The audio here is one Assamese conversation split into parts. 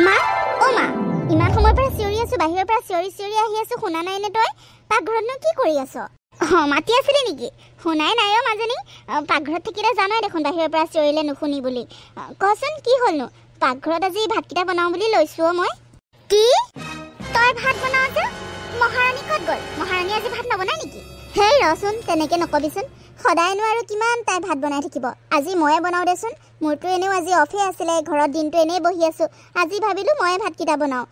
মা ও মা ইমান সময়ৰ পৰা চিঞৰি আছো বাহিৰৰ পৰা চিঞৰি আহি আছো শুনা নাই নে তই পাকঘৰতনো কি কৰি আছ মাতি আছিলি নেকি শুনাই নাই অ মাজনী পাকঘৰত থাকিলে জানাই দেখোন বাহিৰৰ পৰা চিঞৰিলে নুশুনি বুলি কচোন কি হলনো পাকঘৰত আজি ভাতকিটা বনাও বুলি লৈছো মই কি তই ভাত বনাও যে মহাৰাণী ক'ত গ'ল মহাৰাণী আজি ভাত নবনাই নেকি হেই ৰচোন তেনেকে নকবিচোন সদায়নো আৰু কিমান তাই ভাত বনাই থাকিব আজি ময়ে বনাও দেচোন মোৰটো এনেও আজি অফে আছিলে ঘৰত দিনটো এনেই বহি আছো আজি ভাবিলো ময়ে ভাতকিটা বনাও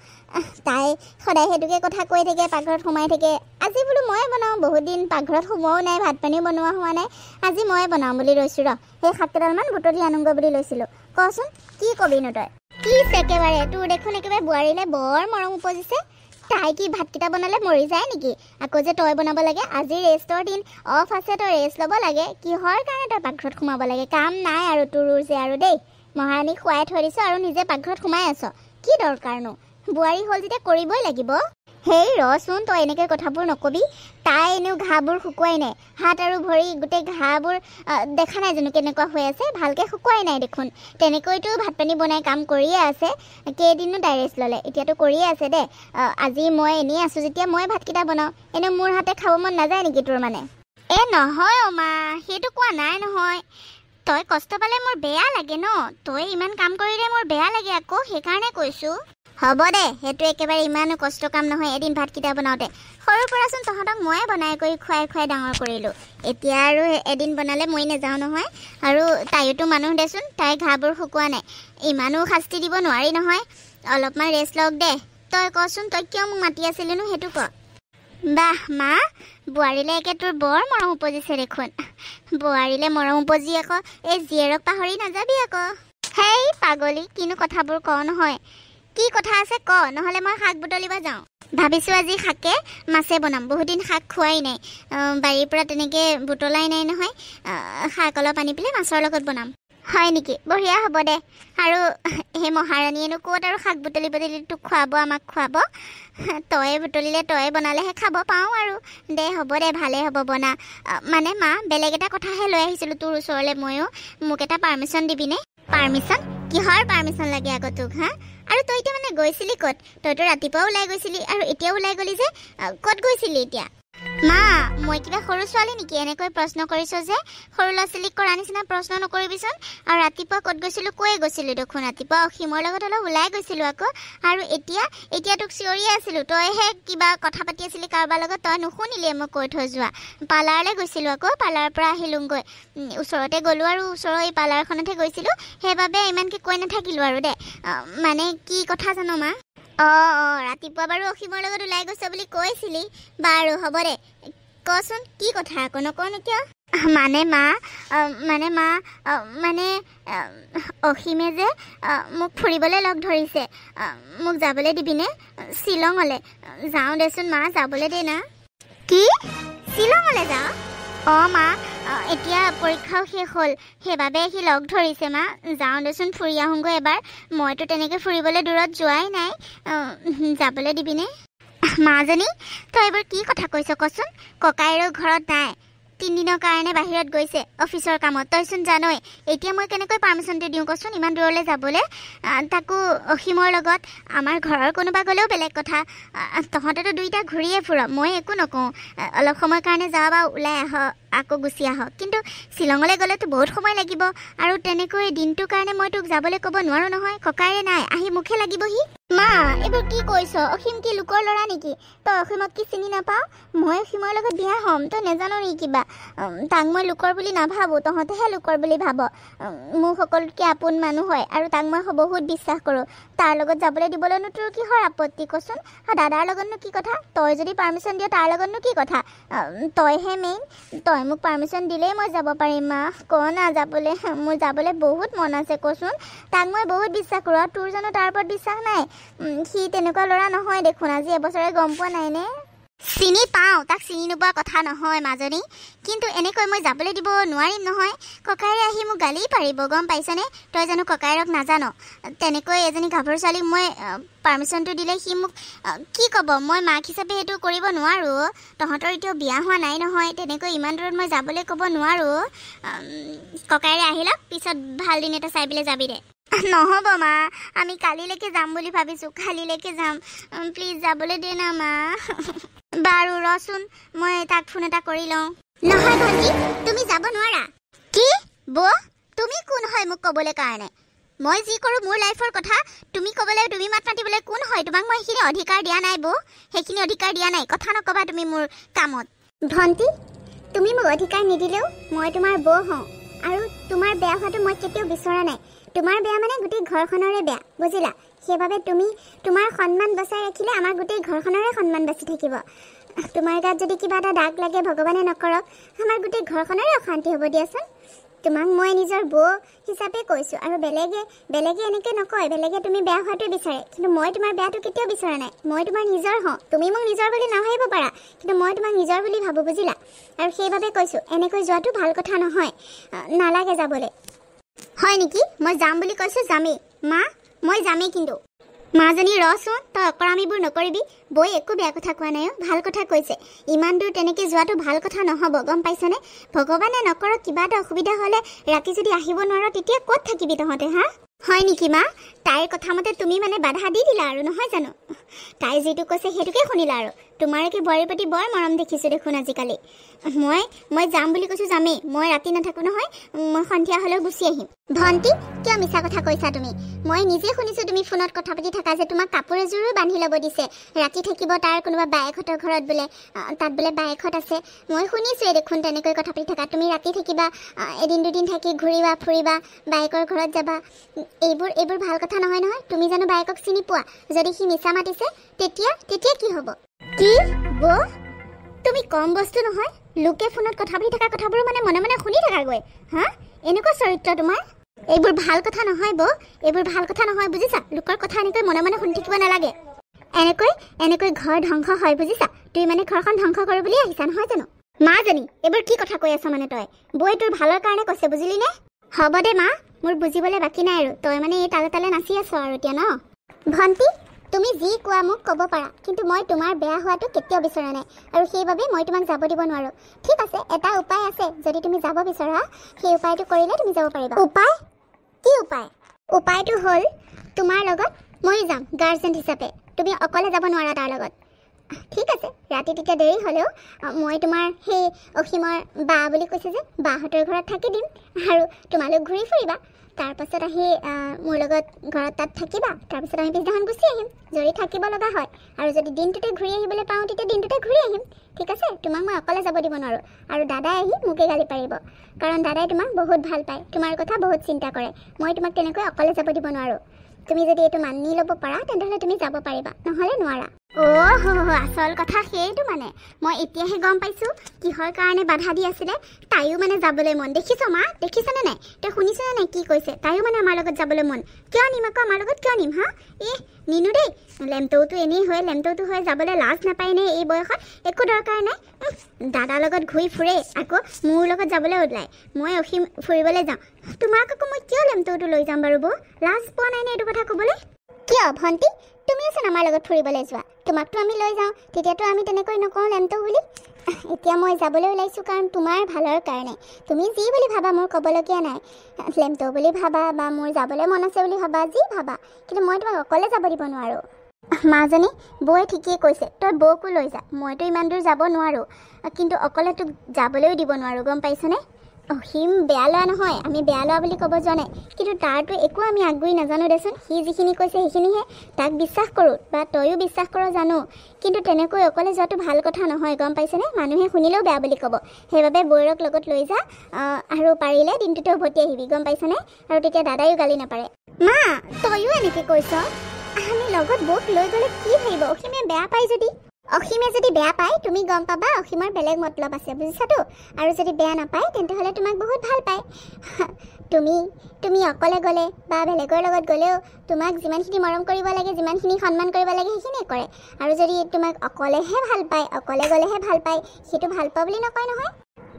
তাই সদায় হেতুকে কথা কৈ থাকে পাকঘৰত সোমাই থাকে আজি বোলো ময়ে বনাও বহুত দিন পাকঘৰত সোমোৱাও নাই ভাত পানীও বনোৱা হোৱা নাই আজি ময়ে বনাও বুলি লৈছো ৰ সেই শাককেইডালমান বুটলি আনুংগৈ বুলি লৈছিলো কচোন কি কবিনো তই কি একেবাৰে তোৰ দেখোন একেবাৰে বোৱাৰীলে বৰ মৰম উপজিছে তাই কি ভাতকিটা বনালে মৰি যায় নেকি আকৌ যে তই বনাব লাগে আজি ৰেষ্টৰ দিন অফ আছে তই ৰেষ্ট ল'ব লাগে কিহৰ কাৰণে তই পাকঘৰত সোমাব লাগে কাম নাই আৰু তোৰ যে আৰু দেই মহাৰাণীক খুৱাই থৈ দিছ আৰু নিজে পাকঘৰত সোমাই আছ কি দৰকাৰনো বোৱাৰী হ'ল যেতিয়া কৰিবই লাগিব হেই ৰচোন তই এনেকৈ কথাবোৰ নকবি তাই এনেও ঘাঁবোৰ শুকুৱাই নাই হাত আৰু ভৰি গোটেই ঘাঁবোৰ দেখা নাই জানো কেনেকুৱা হৈ আছে ভালকৈ শুকুৱাই নাই দেখোন তেনেকৈতো ভাত পানী বনাই কাম কৰিয়ে আছে কেইদিনো তাই ৰেষ্ট ল'লে এতিয়াতো কৰিয়ে আছে দে আজি মই এনেই আছোঁ যেতিয়া মই ভাতকেইটা বনাওঁ এনেও মোৰ হাতে খাব মন নাযায় নেকি তোৰ মানে নহয় অ মা সেইটো কোৱা নাই নহয় তই কষ্ট পালে মোৰ বেয়া লাগে ন তই ইমান কাম কৰিলে মোৰ বেয়া লাগে আকৌ সেইকাৰণে কৈছোঁ হ'ব দে সেইটো একেবাৰে ইমানো কষ্ট কাম নহয় এদিন ভাতকিটা বনাওঁতে সৰুৰ পৰাচোন তহঁতক ময়ে বনাই কৰি খুৱাই ডাঙৰ কৰিলোঁ এতিয়া আৰু এদিন বনালে মই নাযাওঁ নহয় আৰু তাইয়োতো মানুহ দেচোন তাই ঘাঁবোৰ শুকোৱা নাই ইমানো শাস্তি দিব নোৱাৰি নহয় অলপমান ৰেষ্ট লওক দে তই কচোন তই কিয় মোক মাতি আছিলিনো সেইটো ক বাহ মা বোৱাৰীলে একে তোৰ বৰ মৰম উপজিছে দেখোন বোৱাৰীলে মৰম উপজি আকৌ এই জীয়েৰক পাহৰি নাযাবি আকৌ হেই পাগলী কিনো কথাবোৰ ক নহয় কি কথা আছে ক নহলে মই শাক বুটলিব যাওঁ ভাবিছোঁ আজি শাকে মাছে বনাম বহুত দিন শাক খোৱাই নাই বাৰীৰ পৰা তেনেকৈ বুটলাই নাই নহয় শাক অলপ আনি পেলাই মাছৰ লগত বনাম হয় নেকি বঢ়িয়া হ'ব দে আৰু সেই মহাৰাণীয়েনো ক'ত আৰু শাক বুটলি তোক খুৱাব আমাক খুৱাব তয়ে বুটলিলে তয়ে বনালেহে খাব পাওঁ আৰু দে হ'ব দে ভালেই হ'ব বনা মানে মা বেলেগ এটা কথাহে লৈ আহিছিলোঁ তোৰ ওচৰলৈ ময়ো মোক এটা পাৰ্মিশ্যন দিবিনে পাৰ্মিশ্যন কিহৰ পাৰ্মিশ্যন লাগে আকৌ তোক হা আৰু তই এতিয়া মানে গৈছিলি ক'ত তইতো ৰাতিপুৱা ওলাই গৈছিলি আৰু এতিয়াও ওলাই গ'লি যে ক'ত গৈছিলি এতিয়া মা মই কিবা সৰু ছোৱালী নেকি এনেকৈ প্ৰশ্ন কৰিছ যে সৰু ল'ৰা ছোৱালীক কৰা নিচিনা প্ৰশ্ন নকৰিবিচোন আৰু ৰাতিপুৱা ক'ত গৈছিলোঁ কৈয়ে গৈছিলোঁ দেখোন ৰাতিপুৱা অসীমৰ লগত অলপ ওলাই গৈছিলোঁ আকৌ আৰু এতিয়া তোক চিঞৰিয়ে আছিলোঁ তইহে কিবা কথা পাতি আছিলি কাৰোবাৰ লগত তই নুশুনিলিয়ে মই কৈ থৈ যোৱা পাৰ্লাৰলৈ গৈছিলোঁ আকৌ পাৰ্লাৰৰ পৰা আহিলোঁগৈ ওচৰতে গ'লোঁ আৰু ওচৰৰ এই পাৰ্লাৰখনতহে গৈছিলোঁ সেইবাবে ইমানকৈ কৈ নাথাকিলোঁ আৰু দে মানে কি কথা জানো মা ৰাতিপুৱা বাৰু অসীমৰ লগত ওলাই গৈছ বুলি কৈছিলি বাৰু হ'ব দে কচোন কি কথা আকৌ নকওঁনো কিয় মানে অসীমে যে মোক ফুৰিবলৈ লগ ধৰিছে মোক যাবলৈ দিবিনে শ্বিলঙলৈ যাওঁ দেচোন মা যাবলৈ দে না কি শ্বিলঙলৈ যাওঁ মা এতিয়া পৰীক্ষাও শেষ হ'ল সেইবাবে সি লগ ধৰিছে মা যাওঁ দেচোন ফুৰি আহোঁগৈ এবাৰ মইতো তেনেকৈ ফুৰিবলৈ দূৰত যোৱাই নাই যাবলৈ দিবিনে মাজনী তই এইবোৰ কি কথা কৈছ কচোন ককাইৰো ঘৰত নাই 3 দিনৰ কাৰণে বাহিৰত গৈছে অফিচৰ কামত তইচোন জানই এতিয়া মই কেনেকৈ পাৰ্মিশ্যনটো দিওঁ কচোন ইমান দূৰলৈ যাবলৈ তাকো অসীমৰ লগত আমাৰ ঘৰৰ কোনোবা গ'লেও বেলেগ কথা তহঁতেতো দুইটা ঘূৰিয়ে ফুৰ মই একো নকওঁ অলপ সময়ৰ কাৰণে যাওঁ বা ওলাই আহ আকৌ গুচি আহ কিন্তু শ্বিলঙলৈ গ'লেতো বহুত সময় লাগিব আৰু তেনেকৈ দিনটোৰ কাৰণে মই তোক যাবলৈ ক'ব নোৱাৰোঁ নহয় ককাইৰে নাই আহি মুখে লাগিবহি মা এইবোৰ কি কৈছ অসীম কি লোকৰ ল'ৰা নেকি তই অসীমক কি চিনি নাপাওঁ মই অসীমৰ লগত বিয়া হ'ম তই নেজানো নেকি কিবা তাক মই লোকৰ বুলি নাভাবোঁ তহঁতেহে লোকৰ বুলি ভাব মোক সকলোতকৈ আপোন মানুহ হয় আৰু তাক মই বহুত বিশ্বাস কৰোঁ তাৰ লগত যাবলৈ দিবলৈনো তোৰ কিহৰ আপত্তি কচোন দাদাৰ লগতনো কি কথা তই যদি পাৰ্মিশ্যন দিয় তাৰ লগতনো কি কথা তইহে মেইন তই মোক পাৰ্মিশ্যন দিলেই মই যাব পাৰিম মা ক না যাবলৈ মোৰ যাবলৈ বহুত মন আছে কচোন তাক মই বহুত বিশ্বাস কৰোঁ আৰু তোৰ জানো তাৰ ওপৰত বিশ্বাস নাই সি তেনেকুৱা ল'ৰা নহয় দেখোন আজি এবছৰে গম পোৱা নাইনে চিনি পাওঁ তাক চিনি নোপোৱা কথা নহয় মাজনী কিন্তু এনেকৈ মই যাবলৈ দিব নোৱাৰিম নহয় ককাইৰে আহি মোক গালি পাৰিব গম পাইছনে তই জানো ককাইৰক নাজানো তেনেকৈ এজনী গাভৰু ছোৱালীক মই পাৰ্মিশ্যনটো দিলে সি মোক কি ক'ব মই মাক হিচাপে সেইটো কৰিব নোৱাৰোঁ তহঁতৰ এতিয়াও বিয়া হোৱা নাই নহয় তেনেকৈ ইমান দূৰত মই যাবলৈ ক'ব নোৱাৰোঁ ককাইৰে আহি লওক পিছত ভাল দিন এটা চাই পেলাই যাবি দে নহ'ব মা, আমি কালিলৈকে যাম বুলি ভাবিছোঁ, কালিলৈকে যাম। প্লিজ যাবলৈ দে না মা। বাৰু ৰচোন, মই তাক ফোন এটা কৰি লওঁ। নহয় ভণ্টি, তুমি যাব নোৱাৰা। কি বৌ, তুমি কোন হয় মোক ক'বলৈ কাৰণে? মই যি কৰোঁ মোৰ লাইফৰ কথা তুমি ক'বলৈ, তুমি মাত মাতিবলৈ কোন হয়? তোমাক মই সেইখিনি অধিকাৰ দিয়া নাই বৌ, সেইখিনি অধিকাৰ দিয়া নাই। কথা নক'বা তুমি মোৰ কামত। ভণ্টি, তুমি মোক অধিকাৰ নিদিলেও মই তোমাৰ বৌ হওঁ, আৰু তোমাৰ বেয়া হোৱাটো মই কেতিয়াও বিচৰা নাই। তোমাৰ বেয়া মানে গোটেই ঘৰখনৰে বেয়া, বুজিলা? সেইবাবে তুমি তোমাৰ সন্মান বচাই ৰাখিলে আমাৰ গোটেই ঘৰখনৰে সন্মান বাচি থাকিব। তোমাৰ গাত যদি কিবা এটা দাগ লাগে, ভগৱানে নকৰক, আমাৰ গোটেই ঘৰখনৰে অশান্তি হ'ব দিয়াচোন। তোমাক মই নিজৰ বৌ হিচাপে কৈছোঁ, আৰু বেলেগে এনেকৈ নকয়। বেলেগে তুমি বেয়া হোৱাটোৱে বিচাৰে, কিন্তু মই তোমাৰ বেয়াটো কেতিয়াও বিচৰা নাই। মই তোমাৰ নিজৰ হওঁ। তুমি মোক নিজৰ বুলি নাভাবিব পাৰা, কিন্তু মই তোমাক নিজৰ বুলি ভাবোঁ, বুজিলা? আৰু সেইবাবে কৈছোঁ, এনেকৈ যোৱাটো ভাল কথা নহয়, নালাগে যাবলৈ। হয় নেকি? মই যাম বুলি কৈছোঁ, যামেই। মা, মই যামেই। কিন্তু মাজনী ৰচোন, তই অকৰামিবোৰ নকৰিবি। বৈ একো বেয়া কথা কোৱা নাই, ভাল কথা কৈছে। ইমান দূৰ তেনেকৈ যোৱাটো ভাল কথা নহ'ব, গম পাইছনে? ভগৱানে নকৰক কিবা এটা অসুবিধা হ'লে ৰাতি যদি আহিব নোৱাৰ, তেতিয়া ক'ত থাকিবি তহঁতে? হা, হয় নেকি মা? তাইৰ কথা মতে তুমি মানে বাধা দি দিলা আৰু, নহয় জানো? তাই যিটো কৈছে সেইটোকে শুনিলা আৰু। তোমাৰ কি বোৱাৰীৰ প্ৰতি বৰ মৰম দেখিছোঁ দেখোন আজিকালি। মই যাম বুলি কৈছোঁ, যামেই। মই ৰাতি নাথাকোঁ নহয়, মই সন্ধিয়া হ'লেও গুচি আহিম। ভণ্টি, কিয় মিছা কথা কৈছা তুমি? মই নিজে শুনিছোঁ তুমি ফোনত কথা পাতি থাকা যে তোমাক কাপোৰ এযোৰো বান্ধি ল'ব দিছে, ৰাতি থাকিব তাৰ কোনোবা বায়েকহঁতৰ ঘৰত বোলে, তাত বোলে বায়েকহঁত আছে। মই শুনিছোঁৱে দেখোন তেনেকৈ কথা পাতি থাকা। তুমি ৰাতি থাকিবা, এদিন দুদিন থাকি ঘূৰিবা ফুৰিবা, বায়েকৰ ঘৰত যাবা। এইবোৰ ভাল কথা নহয় নহয়। তুমি জানো বায়েকক চিনি পোৱা? যদি সি মিছা মাতিছে তেতিয়া কি হ'ব? কি বৌ, তুমি কম বস্তু নহয়। লোকে ফোনত কথা পাতি থকা কথাবোৰ মানে মনে মনে শুনি থাকাগৈ। হা, এনেকুৱা চৰিত্ৰ তোমাৰ? এইবোৰ ভাল কথা নহয় বৌ, এইবোৰ ভাল কথা নহয়, বুজিছা? লোকৰ কথা এনেকৈ মনে মনে শুনি থাকিব নালাগে। এনেকৈ ঘৰ ধ্বংস হয়, বুজিছা? তুমি মানে ঘৰখন ধ্বংস কৰোঁ বুলি আহিছা, নহয় জানো? মাজনী, এইবোৰ কি কথা কৈ আছ মানে তই? বৌয়ে তোৰ ভালৰ কাৰণে কৈছে, বুজিলি নে? হ'ব দে মা, মোৰ বুজিবলৈ বাকী নাই আৰু। তই মানে এই তালে তালে নাচি আছ আৰু এতিয়া ন? ভণ্টি, তুমি যি কোৱা মোক ক'ব পাৰা, কিন্তু মই তোমাৰ বেয়া হোৱাটো কেতিয়াও বিচৰা নাই, আৰু সেইবাবে মই তোমাক যাব দিব নোৱাৰোঁ। ঠিক আছে, এটা উপায় আছে। যদি তুমি যাব বিচৰা, সেই উপায়টো কৰিলে তুমি যাব পাৰিবা। উপায়? কি উপায়? উপায়টো হ'ল তোমাৰ লগত মই যাম গাৰ্জেন হিচাপে। তুমি অকলে যাব নোৱাৰা তাৰ লগত। ঠিক আছে, ৰাতি তেতিয়া দেৰি হ'লেও মই তোমাৰ সেই অসীমৰ বা বুলি কৈছে যে বাহঁতৰ ঘৰত থাকি দিম, আৰু তোমালোক ঘূৰি ফুৰিবা। তাৰপাছত আহি মোৰ লগত ঘৰত তাত থাকিবা। তাৰপিছত আমি পিছদিনাখন গুচি আহিম যদি থাকিব লগা হয়, আৰু যদি দিনটোতে ঘূৰি আহিবলৈ পাওঁ তেতিয়া দিনটোতে ঘূৰি আহিম। ঠিক আছে, তোমাক মই অকলে যাব দিব নোৱাৰোঁ। আৰু দাদাই আহি মোকে গালি পাৰিব, কাৰণ দাদাই তোমাক বহুত ভাল পায়, তোমাৰ কথা বহুত চিন্তা কৰে। মই তোমাক তেনেকৈ অকলে যাব দিব নোৱাৰোঁ। তুমি যদি এইটো মানি ল'ব পাৰা, তেন্তেহ'লে তুমি যাব পাৰিবা, নহ'লে নোৱাৰা। আচল কথা সেইটো মানে মই এতিয়াহে গম পাইছোঁ কিহৰ কাৰণে বাধা দি আছিলে। তাইও মানে যাবলৈ মন। দেখিছ মা, দেখিছনে নাই? তই শুনিছনে নাই কি কৈছে? তাইও মানে আমাৰ লগত যাবলৈ মন। কিয় নিম আকৌ আমাৰ লগত? কিয় নিম? হা, নিনো দেই। লেমটৌটো এনেই হয়, লেমটৌটো হৈ যাবলৈ লাজ নাপায় নে এই বয়সত? একো দৰকাৰ নাই। দাদাৰ লগত ঘূৰি ফুৰে, আকৌ মোৰ লগত যাবলৈ ওলায়। মই অসীম ফুৰিবলৈ যাওঁ, তোমাক আকৌ মই কিয় লেমটৌটো লৈ যাম বাৰু বৌ? লাজ পোৱা নাই নে এইটো কথা ক'বলৈ? কিয় ভণ্টি, তুমিওচোন আমাৰ লগত ফুৰিবলৈ যোৱা, তোমাকতো আমি লৈ যাওঁ, তেতিয়াতো আমি তেনেকৈ নকওঁ লেমটৌ বুলি। এতিয়া মই যাবলৈ ওলাইছোঁ কাৰণ তোমাৰ ভালৰ কাৰণে। তুমি যি বুলি ভাবা মোৰ ক'বলগীয়া নাই। লেমটৌ বুলি ভাবা বা মোৰ যাবলৈ মন আছে বুলি ভাবা, যি ভাবা, কিন্তু মই তোমাক অকলে যাব দিব নোৱাৰোঁ। মাজনী, বৌয়ে ঠিকেই কৈছে, তই বৌকো লৈ যা। মইতো ইমান দূৰ যাব নোৱাৰোঁ, কিন্তু অকলে তোক যাবলৈও দিব নোৱাৰোঁ, গম পাইছনে? অসীম বেয়া লোৱা নহয়, আমি বেয়া লোৱা বুলি ক'ব যোৱা নাই, কিন্তু তাৰতো একো আমি আগুৰি নাজানো দেচোন। সি যিখিনি কৈছে সেইখিনিহে তাক বিশ্বাস কৰোঁ, বা তয়ো বিশ্বাস কৰ জানো, কিন্তু তেনেকৈ অকলে যোৱাটো ভাল কথা নহয়, গম পাইছেনে? মানুহে শুনিলেও বেয়া বুলি ক'ব। সেইবাবে বৌৰক লগত লৈ যা, আৰু পাৰিলে দিনটোতে উভতি আহিবি, গম পাইছনে? আৰু তেতিয়া দাদায়ো গালি নাপাৰে। মা, তয়ো এনেকৈ কৈছ? আমি লগত বৌক লৈ গ'লে কি ভাবিব? অসীমে বেয়া পায় যদি? অসীমে যদি বেয়া পায়, তুমি গম পাবা অসীমৰ বেলেগ মতলব আছে, বুজিছাতো? আৰু যদি বেয়া নাপায়, তেন্তেহ'লে তোমাক বহুত ভাল পায়। তুমি অকলে গ'লে বা বেলেগৰ লগত গ'লেও তোমাক যিমানখিনি মৰম কৰিব লাগে, যিমানখিনি সন্মান কৰিব লাগে, সেইখিনিয়ে কৰে। আৰু যদি তোমাক অকলেহে ভাল পায়, অকলে গ'লেহে ভাল পায়, সেইটো ভাল পোৱা বুলি নকয় নহয়।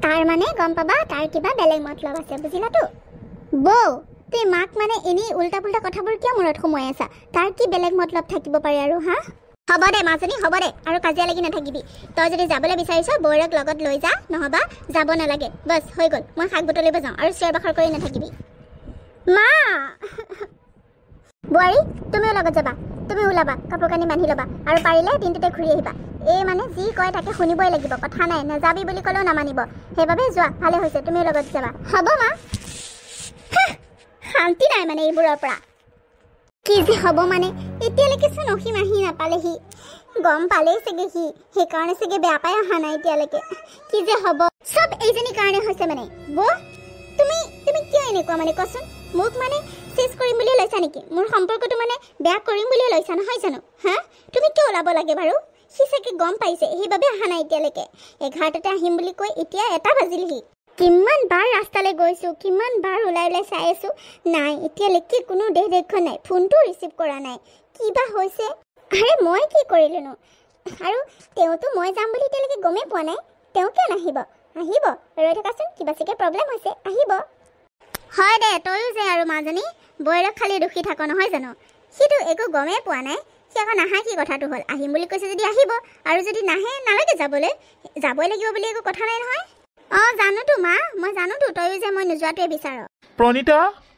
তাৰ মানে গম পাবা তাৰ কিবা বেলেগ মতলব আছে, বুজিলাতো? বৌ, তুমি মাক মানে এনেই উল্টা পুল্টা কথাবোৰ কিয় মূৰত সোমোৱাই আছা? তাৰ কি বেলেগ মতলব থাকিব পাৰে আৰু? হা, হ'ব দে মাজনী, হ'ব দে, আৰু কাজিয়া লাগি নাথাকিবি। তই যদি যাবলৈ বিচাৰিছ, বৌৰক লগত লৈ যা, নহবা যাব নালাগে। বাছ হৈ গ'ল, মই শাক বুটলিব যাওঁ, আৰু চিঞৰ বাখৰ কৰি নাথাকিবি। মা বোৱাৰী তুমিও লগত যাবা তুমি ওলাবা কাপোৰ কানি বান্ধি ল'বা আৰু পাৰিলে দিনটোতে ঘূৰি আহিবা এই মানে যি কয় তাকে শুনিবই লাগিব কথা নাই নাযাবি বুলি ক'লেও নামানিব সেইবাবে যোৱা ভালে হৈছে তুমিও লগত যাবা হ'ব মা শান্তি নাই মানে এইবোৰৰ পৰা কি যে হ'ব মানে এতিয়ালৈকে চোন অসীম আহি নাপালেহি গম পালেই চাগে সি সেইকাৰণে চাগে বেয়া পাই অহা নাই এতিয়ালৈকে কি যে হ'ব চব এইজনীৰ কাৰণে হৈছে মানে বৌ তুমি কিয় এনেকুৱা মানে কোৱাচোন মোক মানে চেছ কৰিম বুলি লৈছা নেকি মোৰ সম্পৰ্কটো মানে বেয়া কৰিম বুলি লৈছা নহয় জানো হা তুমি কিয় ওলাব লাগে বাৰু সি চাগে গম পাইছে সেইবাবে অহা নাই এতিয়ালৈকে 11টাতে আহিম বুলি কৈ এতিয়া 1টা বাজিলহি কিমান বাৰ ৰাস্তালৈ গৈছোঁ কিমান বাৰ ওলাই চাই আছোঁ নাই এতিয়ালৈকে কোনো দেখ নাই ফোনটো ৰিচিভ কৰা নাই কিবা হৈছে আৰে মই কি কৰিলোনো আৰু তেওঁতো মই যাম বুলি এতিয়ালৈকে গমেই পোৱা নাই তেওঁ কিয় নাহিব আহিব ৰৈ থকাচোন কিবা চাগে প্ৰব্লেম হৈছে আহিব হয় দে তয়ো যে আৰু মাজনী বৈৰক খালি দুখী থাক নহয় জানো সিটো একো গমেই পোৱা নাই সি আকৌ নাহা কি কথাটো হ'ল আহিম বুলি কৈছে যদি আহিব আৰু যদি নাহে নালাগে যাবই লাগিব বুলি একো কথা নাই নহয় জানোতো মা মই জানোতো তয়ো যে মই নোযোৱাটোৱে বিচাৰ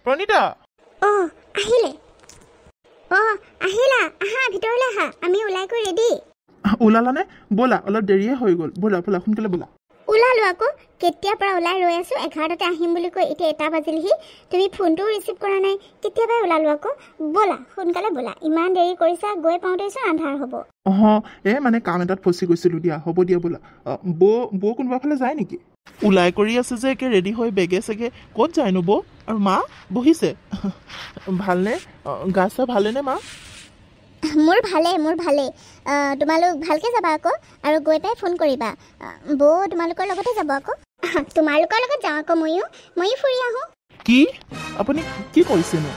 প্ৰণীতা আহিলে আহিলা আহা ভিতৰলৈ আহা আমি ওলাই গৈ ৰেডি ওলালানে ব'লা অলপ দেৰিয়ে হৈ গ'ল ব'লা সোনকালে ব'লা ওলালো আকৌ কেতিয়াৰ পৰা ওলাই ৰৈ আছোঁ 11টাতে আহিম বুলি কৈ এতিয়া 1টা বাজিলহি তুমি ফোনটোও ৰিচিভ কৰা নাই কেতিয়াবাই ওলালো আকৌ ব'লা সোনকালে ব'লা ইমান দেৰি কৰিছা গৈ পাওঁতেচোন আন্ধাৰ হ'ব মানে কাম এটাত ফচি গৈছিলোঁ দিয়া হ'ব দিয়া ব'লা বৌ কোনোবা ফালে যায় নেকি ওলাই কৰি আছে যে একে ৰেডি হৈ বেগে চেগে ক'ত যায়নো বৌ আৰু মা বহিছে ভালনে গা চা ভালেনে মা মোৰ ভালে তোমালোক ভালকে যাবা আকৌ আৰু গৈ পাই ফোন কৰিবা বৌ তোমালোকৰ লগতে যাব আকৌ তোমালোকৰ লগত যাওঁ আকৌ ময়ো ফুৰি আহোঁ কি আপুনি কি কৰিছেনো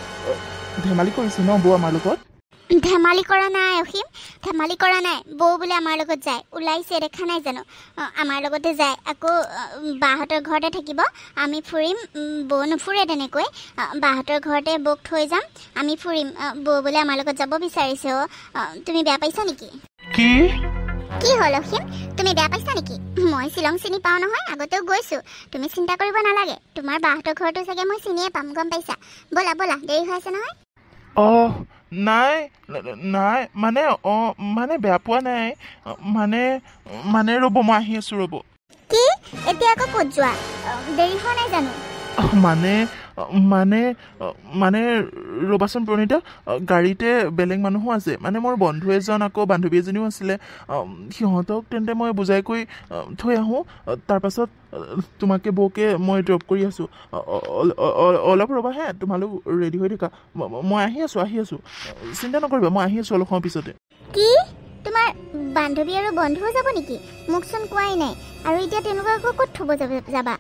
ধেমালি কৰিছে ন বৌ আমাৰ লগত ধেমালি কৰা নাই অসীম ধেমালি কৰা নাই বৌ বোলে আমাৰ লগত যায় ওলাইছে দেখা নাই জানো আমাৰ লগতে যায় আকৌ বাহঁতৰ ঘৰতে থাকিব আমি ফুৰিম বৌ নুফুৰে তেনেকৈ বাহঁতৰ ঘৰতে বৌক থৈ যাম আমি ফুৰিম বৌ বোলে আমাৰ লগত যাব বিচাৰিছে তুমি বেয়া পাইছা নেকি কি হ'ল অসীম তুমি বেয়া পাইছা নেকি মই শ্বিলং চিনি পাওঁ নহয় আগতেও গৈছোঁ তুমি চিন্তা কৰিব নালাগে তোমাৰ বাহঁতৰ ঘৰটো চাগে মই চিনিয়ে পাম গম পাইছা ব'লা দেৰি হৈ আছে নহয় নাই মানে বেয়া পোৱা নাই মানে ৰ'ব মই আহি আছোঁ ৰ'ব কি এতিয়া আকৌ ক'ত যোৱা দেৰি হোৱা নাই জানো মানে ৰ'বাচোন প্ৰণীতা গাড়ীতে বেলেগ মানুহো আছে মানে মোৰ বন্ধু এজন আকৌ বান্ধৱী এজনীও আছিলে সিহঁতক তেন্তে মই বুজাই কৈ থৈ আহোঁ তাৰপাছত তোমাকে বৌকে মই ড্ৰপ কৰি আছোঁ অলপ ৰ'বা হে তোমালোক ৰেডি হৈ থাকা মই আহি আছোঁ চিন্তা নকৰিবা মই আহি আছোঁ অলপ সময় পিছতে কি তোমাৰ বান্ধৱী আৰু বন্ধুও যাব নেকি মোকচোন কোৱাই নাই আৰু এতিয়া তেওঁলোকক আকৌ ক'ত থ'ব যাবা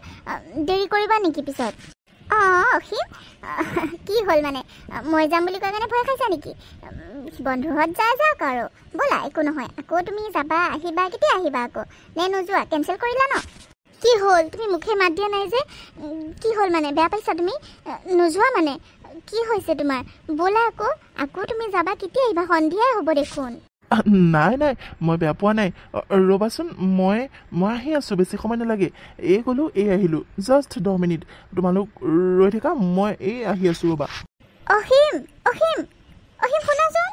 দেৰি কৰিবা নেকি পিছত অসীম কি হ'ল মানে মই যাম বুলি কৈ কাৰণে ভয় খাইছা নেকি বন্ধুহঁত যাওক আৰু ব'লা একো নহয় আকৌ তুমি যাবা আহিবা কেতিয়া আহিবা আকৌ নে নোযোৱা কেঞ্চেল কৰিলা ন কি হ'ল তুমি মুখে মাত দিয়া নাই যে কি হ'ল মানে বেয়া পাইছা তুমি নোযোৱা মানে কি হৈছে তোমাৰ ব'লা আকৌ তুমি যাবা কেতিয়া আহিবা সন্ধিয়াই হ'ব দেখোন নাই মই বেয়া পোৱা নাই ৰ'বাচোন মই আহি আছোঁ বেছি সময় নালাগে এই গ'লোঁ এই আহিলোঁ জাষ্ট 10 মিনিট তোমালোক ৰৈ থাকা মই এই আহি আছোঁ ৰ'বা অসীম শুনাচোন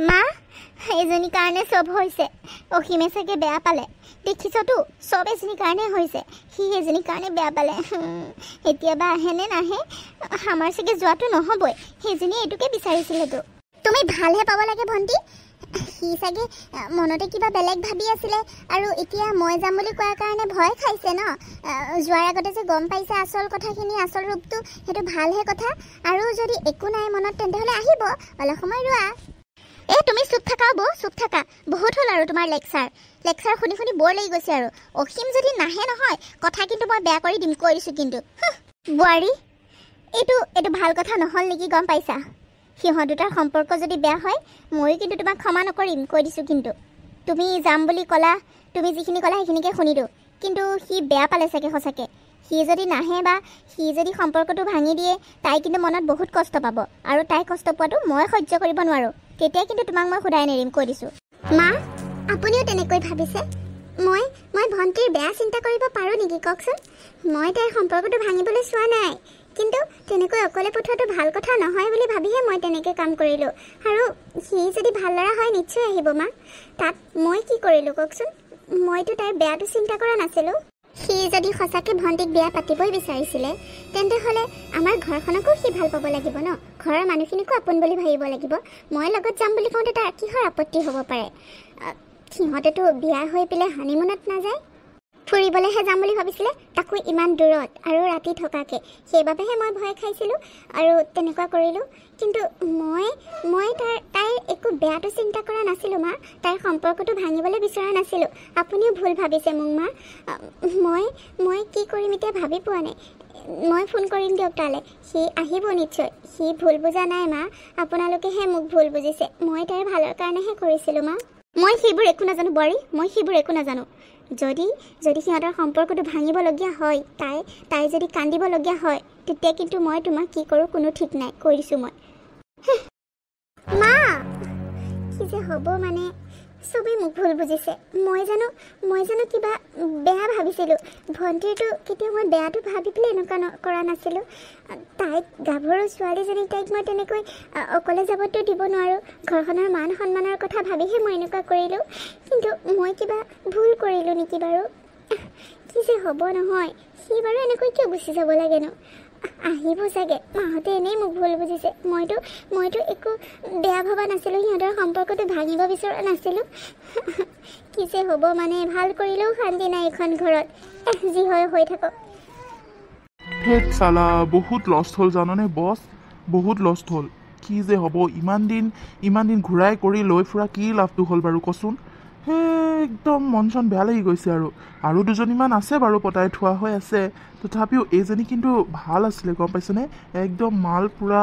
মা এইজনীৰ কাৰণে চব হৈছে অসীমে চাগে বেয়া পালে দেখিছতো চব এজনীৰ কাৰণে হৈছে সি এজনীৰ কাৰণে বেয়া পালে এতিয়াবা আহে নে নাহে আমাৰ চাগে যোৱাটো নহ'বই সেইজনীয়ে এইটোকে বিচাৰিছিলেতো তুমি ভালহে পাব লাগে ভণ্টি সি চাগে মনতে কিবা বেলেগ ভাবি আছিলে আৰু এতিয়া মই যাম বুলি কোৱাৰ কাৰণে ভয় খাইছে ন যোৱাৰ আগতে যে গম পাইছে আচল কথাখিনি আচল ৰূপটো সেইটো ভালহে কথা আৰু যদি একো নাই মনত তেন্তে হ'লে আহিব অলপ সময় ৰোৱা তুমি চুপ থাকা চুপ থাকা বহুত হ'ল আৰু তোমাৰ লেকচাৰ শুনি বৰ লাগি গৈছে আৰু অসীম যদি নাহে নহয় কথা কিন্তু মই বেয়া কৰি দিম কৈ দিছোঁ কিন্তু বোৱাৰী এইটো ভাল কথা নহ'ল নেকি গম পাইছা সিহঁত দুটাৰ সম্পৰ্ক যদি বেয়া হয় ময়ো কিন্তু তোমাক ক্ষমা নকৰিম কৈ দিছোঁ কিন্তু তুমি যাম বুলি ক'লা তুমি যিখিনি ক'লা সেইখিনিকে শুনিলোঁ কিন্তু সি বেয়া পালে চাগে সঁচাকৈ সি যদি নাহে বা সি যদি সম্পৰ্কটো ভাঙি দিয়ে তাই কিন্তু মনত বহুত কষ্ট পাব আৰু তাই কষ্ট পোৱাটো মই সহ্য কৰিব নোৱাৰোঁ তেতিয়া কিন্তু তোমাক মই সদায় নেৰিম কৈ দিছোঁ মা আপুনিও তেনেকৈ ভাবিছে মই ভণ্টিৰ বেয়া চিন্তা কৰিব পাৰোঁ নেকি কওকচোন মই তাইৰ সম্পৰ্কটো ভাঙিবলৈ চোৱা নাই কিন্তু তেনেকৈ অকলে পঠোৱাটো ভাল কথা নহয় বুলি ভাবিহে মই তেনেকৈ কাম কৰিলোঁ। আৰু সি যদি ভাল ল'ৰা হয় নিশ্চয় আহিব মা। তাত মই কি কৰিলোঁ কওকচোন? মইতো তাৰ বেয়াটো চিন্তা কৰা নাছিলোঁ। সি যদি সঁচাকৈ ভণ্টিক বিয়া পাতিবই বিচাৰিছিলে তেন্তে হ'লে আমাৰ ঘৰখনকো সি ভাল পাব লাগিব ন, ঘৰৰ মানুহখিনিকো আপোন বুলি ভাবিব লাগিব। মই লগত যাম বুলি কওঁতে তাৰ কিহৰ আপত্তি হ'ব পাৰে? সিহঁতেতো বিয়া হৈ পেলাই হানিমুনত নাযায়, ফুৰিবলৈহে যাম বুলি ভাবিছিলে, তাকো ইমান দূৰত আৰু ৰাতি থকাকৈ। সেইবাবেহে মই ভয় খাইছিলোঁ আৰু তেনেকুৱা কৰিলোঁ। কিন্তু মই তাইৰ একো বেয়াটো চিন্তা কৰা নাছিলোঁ মা। তাইৰ সম্পৰ্কটো ভাঙিবলৈ বিচৰা নাছিলোঁ। আপুনিও ভুল ভাবিছে মোক মা। মই কি কৰিম এতিয়া ভাবি পোৱা নাই। মই ফোন কৰিম দিয়ক তালৈ, সি আহিব নিশ্চয়। সি ভুল বুজা নাই মা, আপোনালোকেহে মোক ভুল বুজিছে। মই তাইৰ ভালৰ কাৰণেহে কৰিছিলোঁ মা। মই সেইবোৰ একো নাজানো বোৱাৰী, মই সেইবোৰ একো নাজানো। যদি সিহঁতৰ সম্পৰ্কটো ভাঙিবলগীয়া হয়, তাই যদি কান্দিবলগীয়া হয়, তেতিয়া কিন্তু মই তোমাক কি কৰোঁ কোনো ঠিক নাই, কৈ দিছোঁ মই। মা কি যে হ'ব মানে, চবেই মোক ভুল বুজিছে। মই জানো কিবা বেয়া ভাবিছিলোঁ। ভণ্টিৰটো কেতিয়াও মই বেয়াটো ভাবি পেলাই এনেকুৱা কৰা নাছিলোঁ। তাইক গাভৰু ছোৱালীজনীক তাইক মই তেনেকৈ অকলে যাবতো দিব নোৱাৰোঁ। ঘৰখনৰ মান সন্মানৰ কথা ভাবিহে মই এনেকুৱা কৰিলোঁ। কিন্তু মই কিবা ভুল কৰিলোঁ নেকি বাৰু? কি যে হ'ব নহয়। সি বাৰু এনেকৈ কিয় গুচি যাব লাগেনো? আহিব চাগে, মাহঁতে এনেই মোক ভুল বুজিছে। মইতো একো বেয়া ভবা নাছিলোঁ, সিহঁতৰ সম্পৰ্কটো ভাঙিব বিচৰা নাছিলোঁ। কি যে হ'ব মানে, ভাল কৰিলেও শান্তি নাই এইখন ঘৰত। যি হয় হৈ থাকক। হেত চালা, বহুত লষ্ট হ'ল জাননে বছ, বহুত লষ্ট হ'ল। কি যে হ'ব, ইমান দিন ঘূৰাই কৰি লৈ ফুৰা কি লাভটো হ'ল বাৰু কচোন? একদম মন চন বেয়া লাগি গৈছে। আৰু দুজনীমান আছে বাৰু পতাই থোৱা হৈ আছে, তথাপিও এইজনী কিন্তু ভাল আছিলে গম পাইছেনে? একদম মাল পুৰা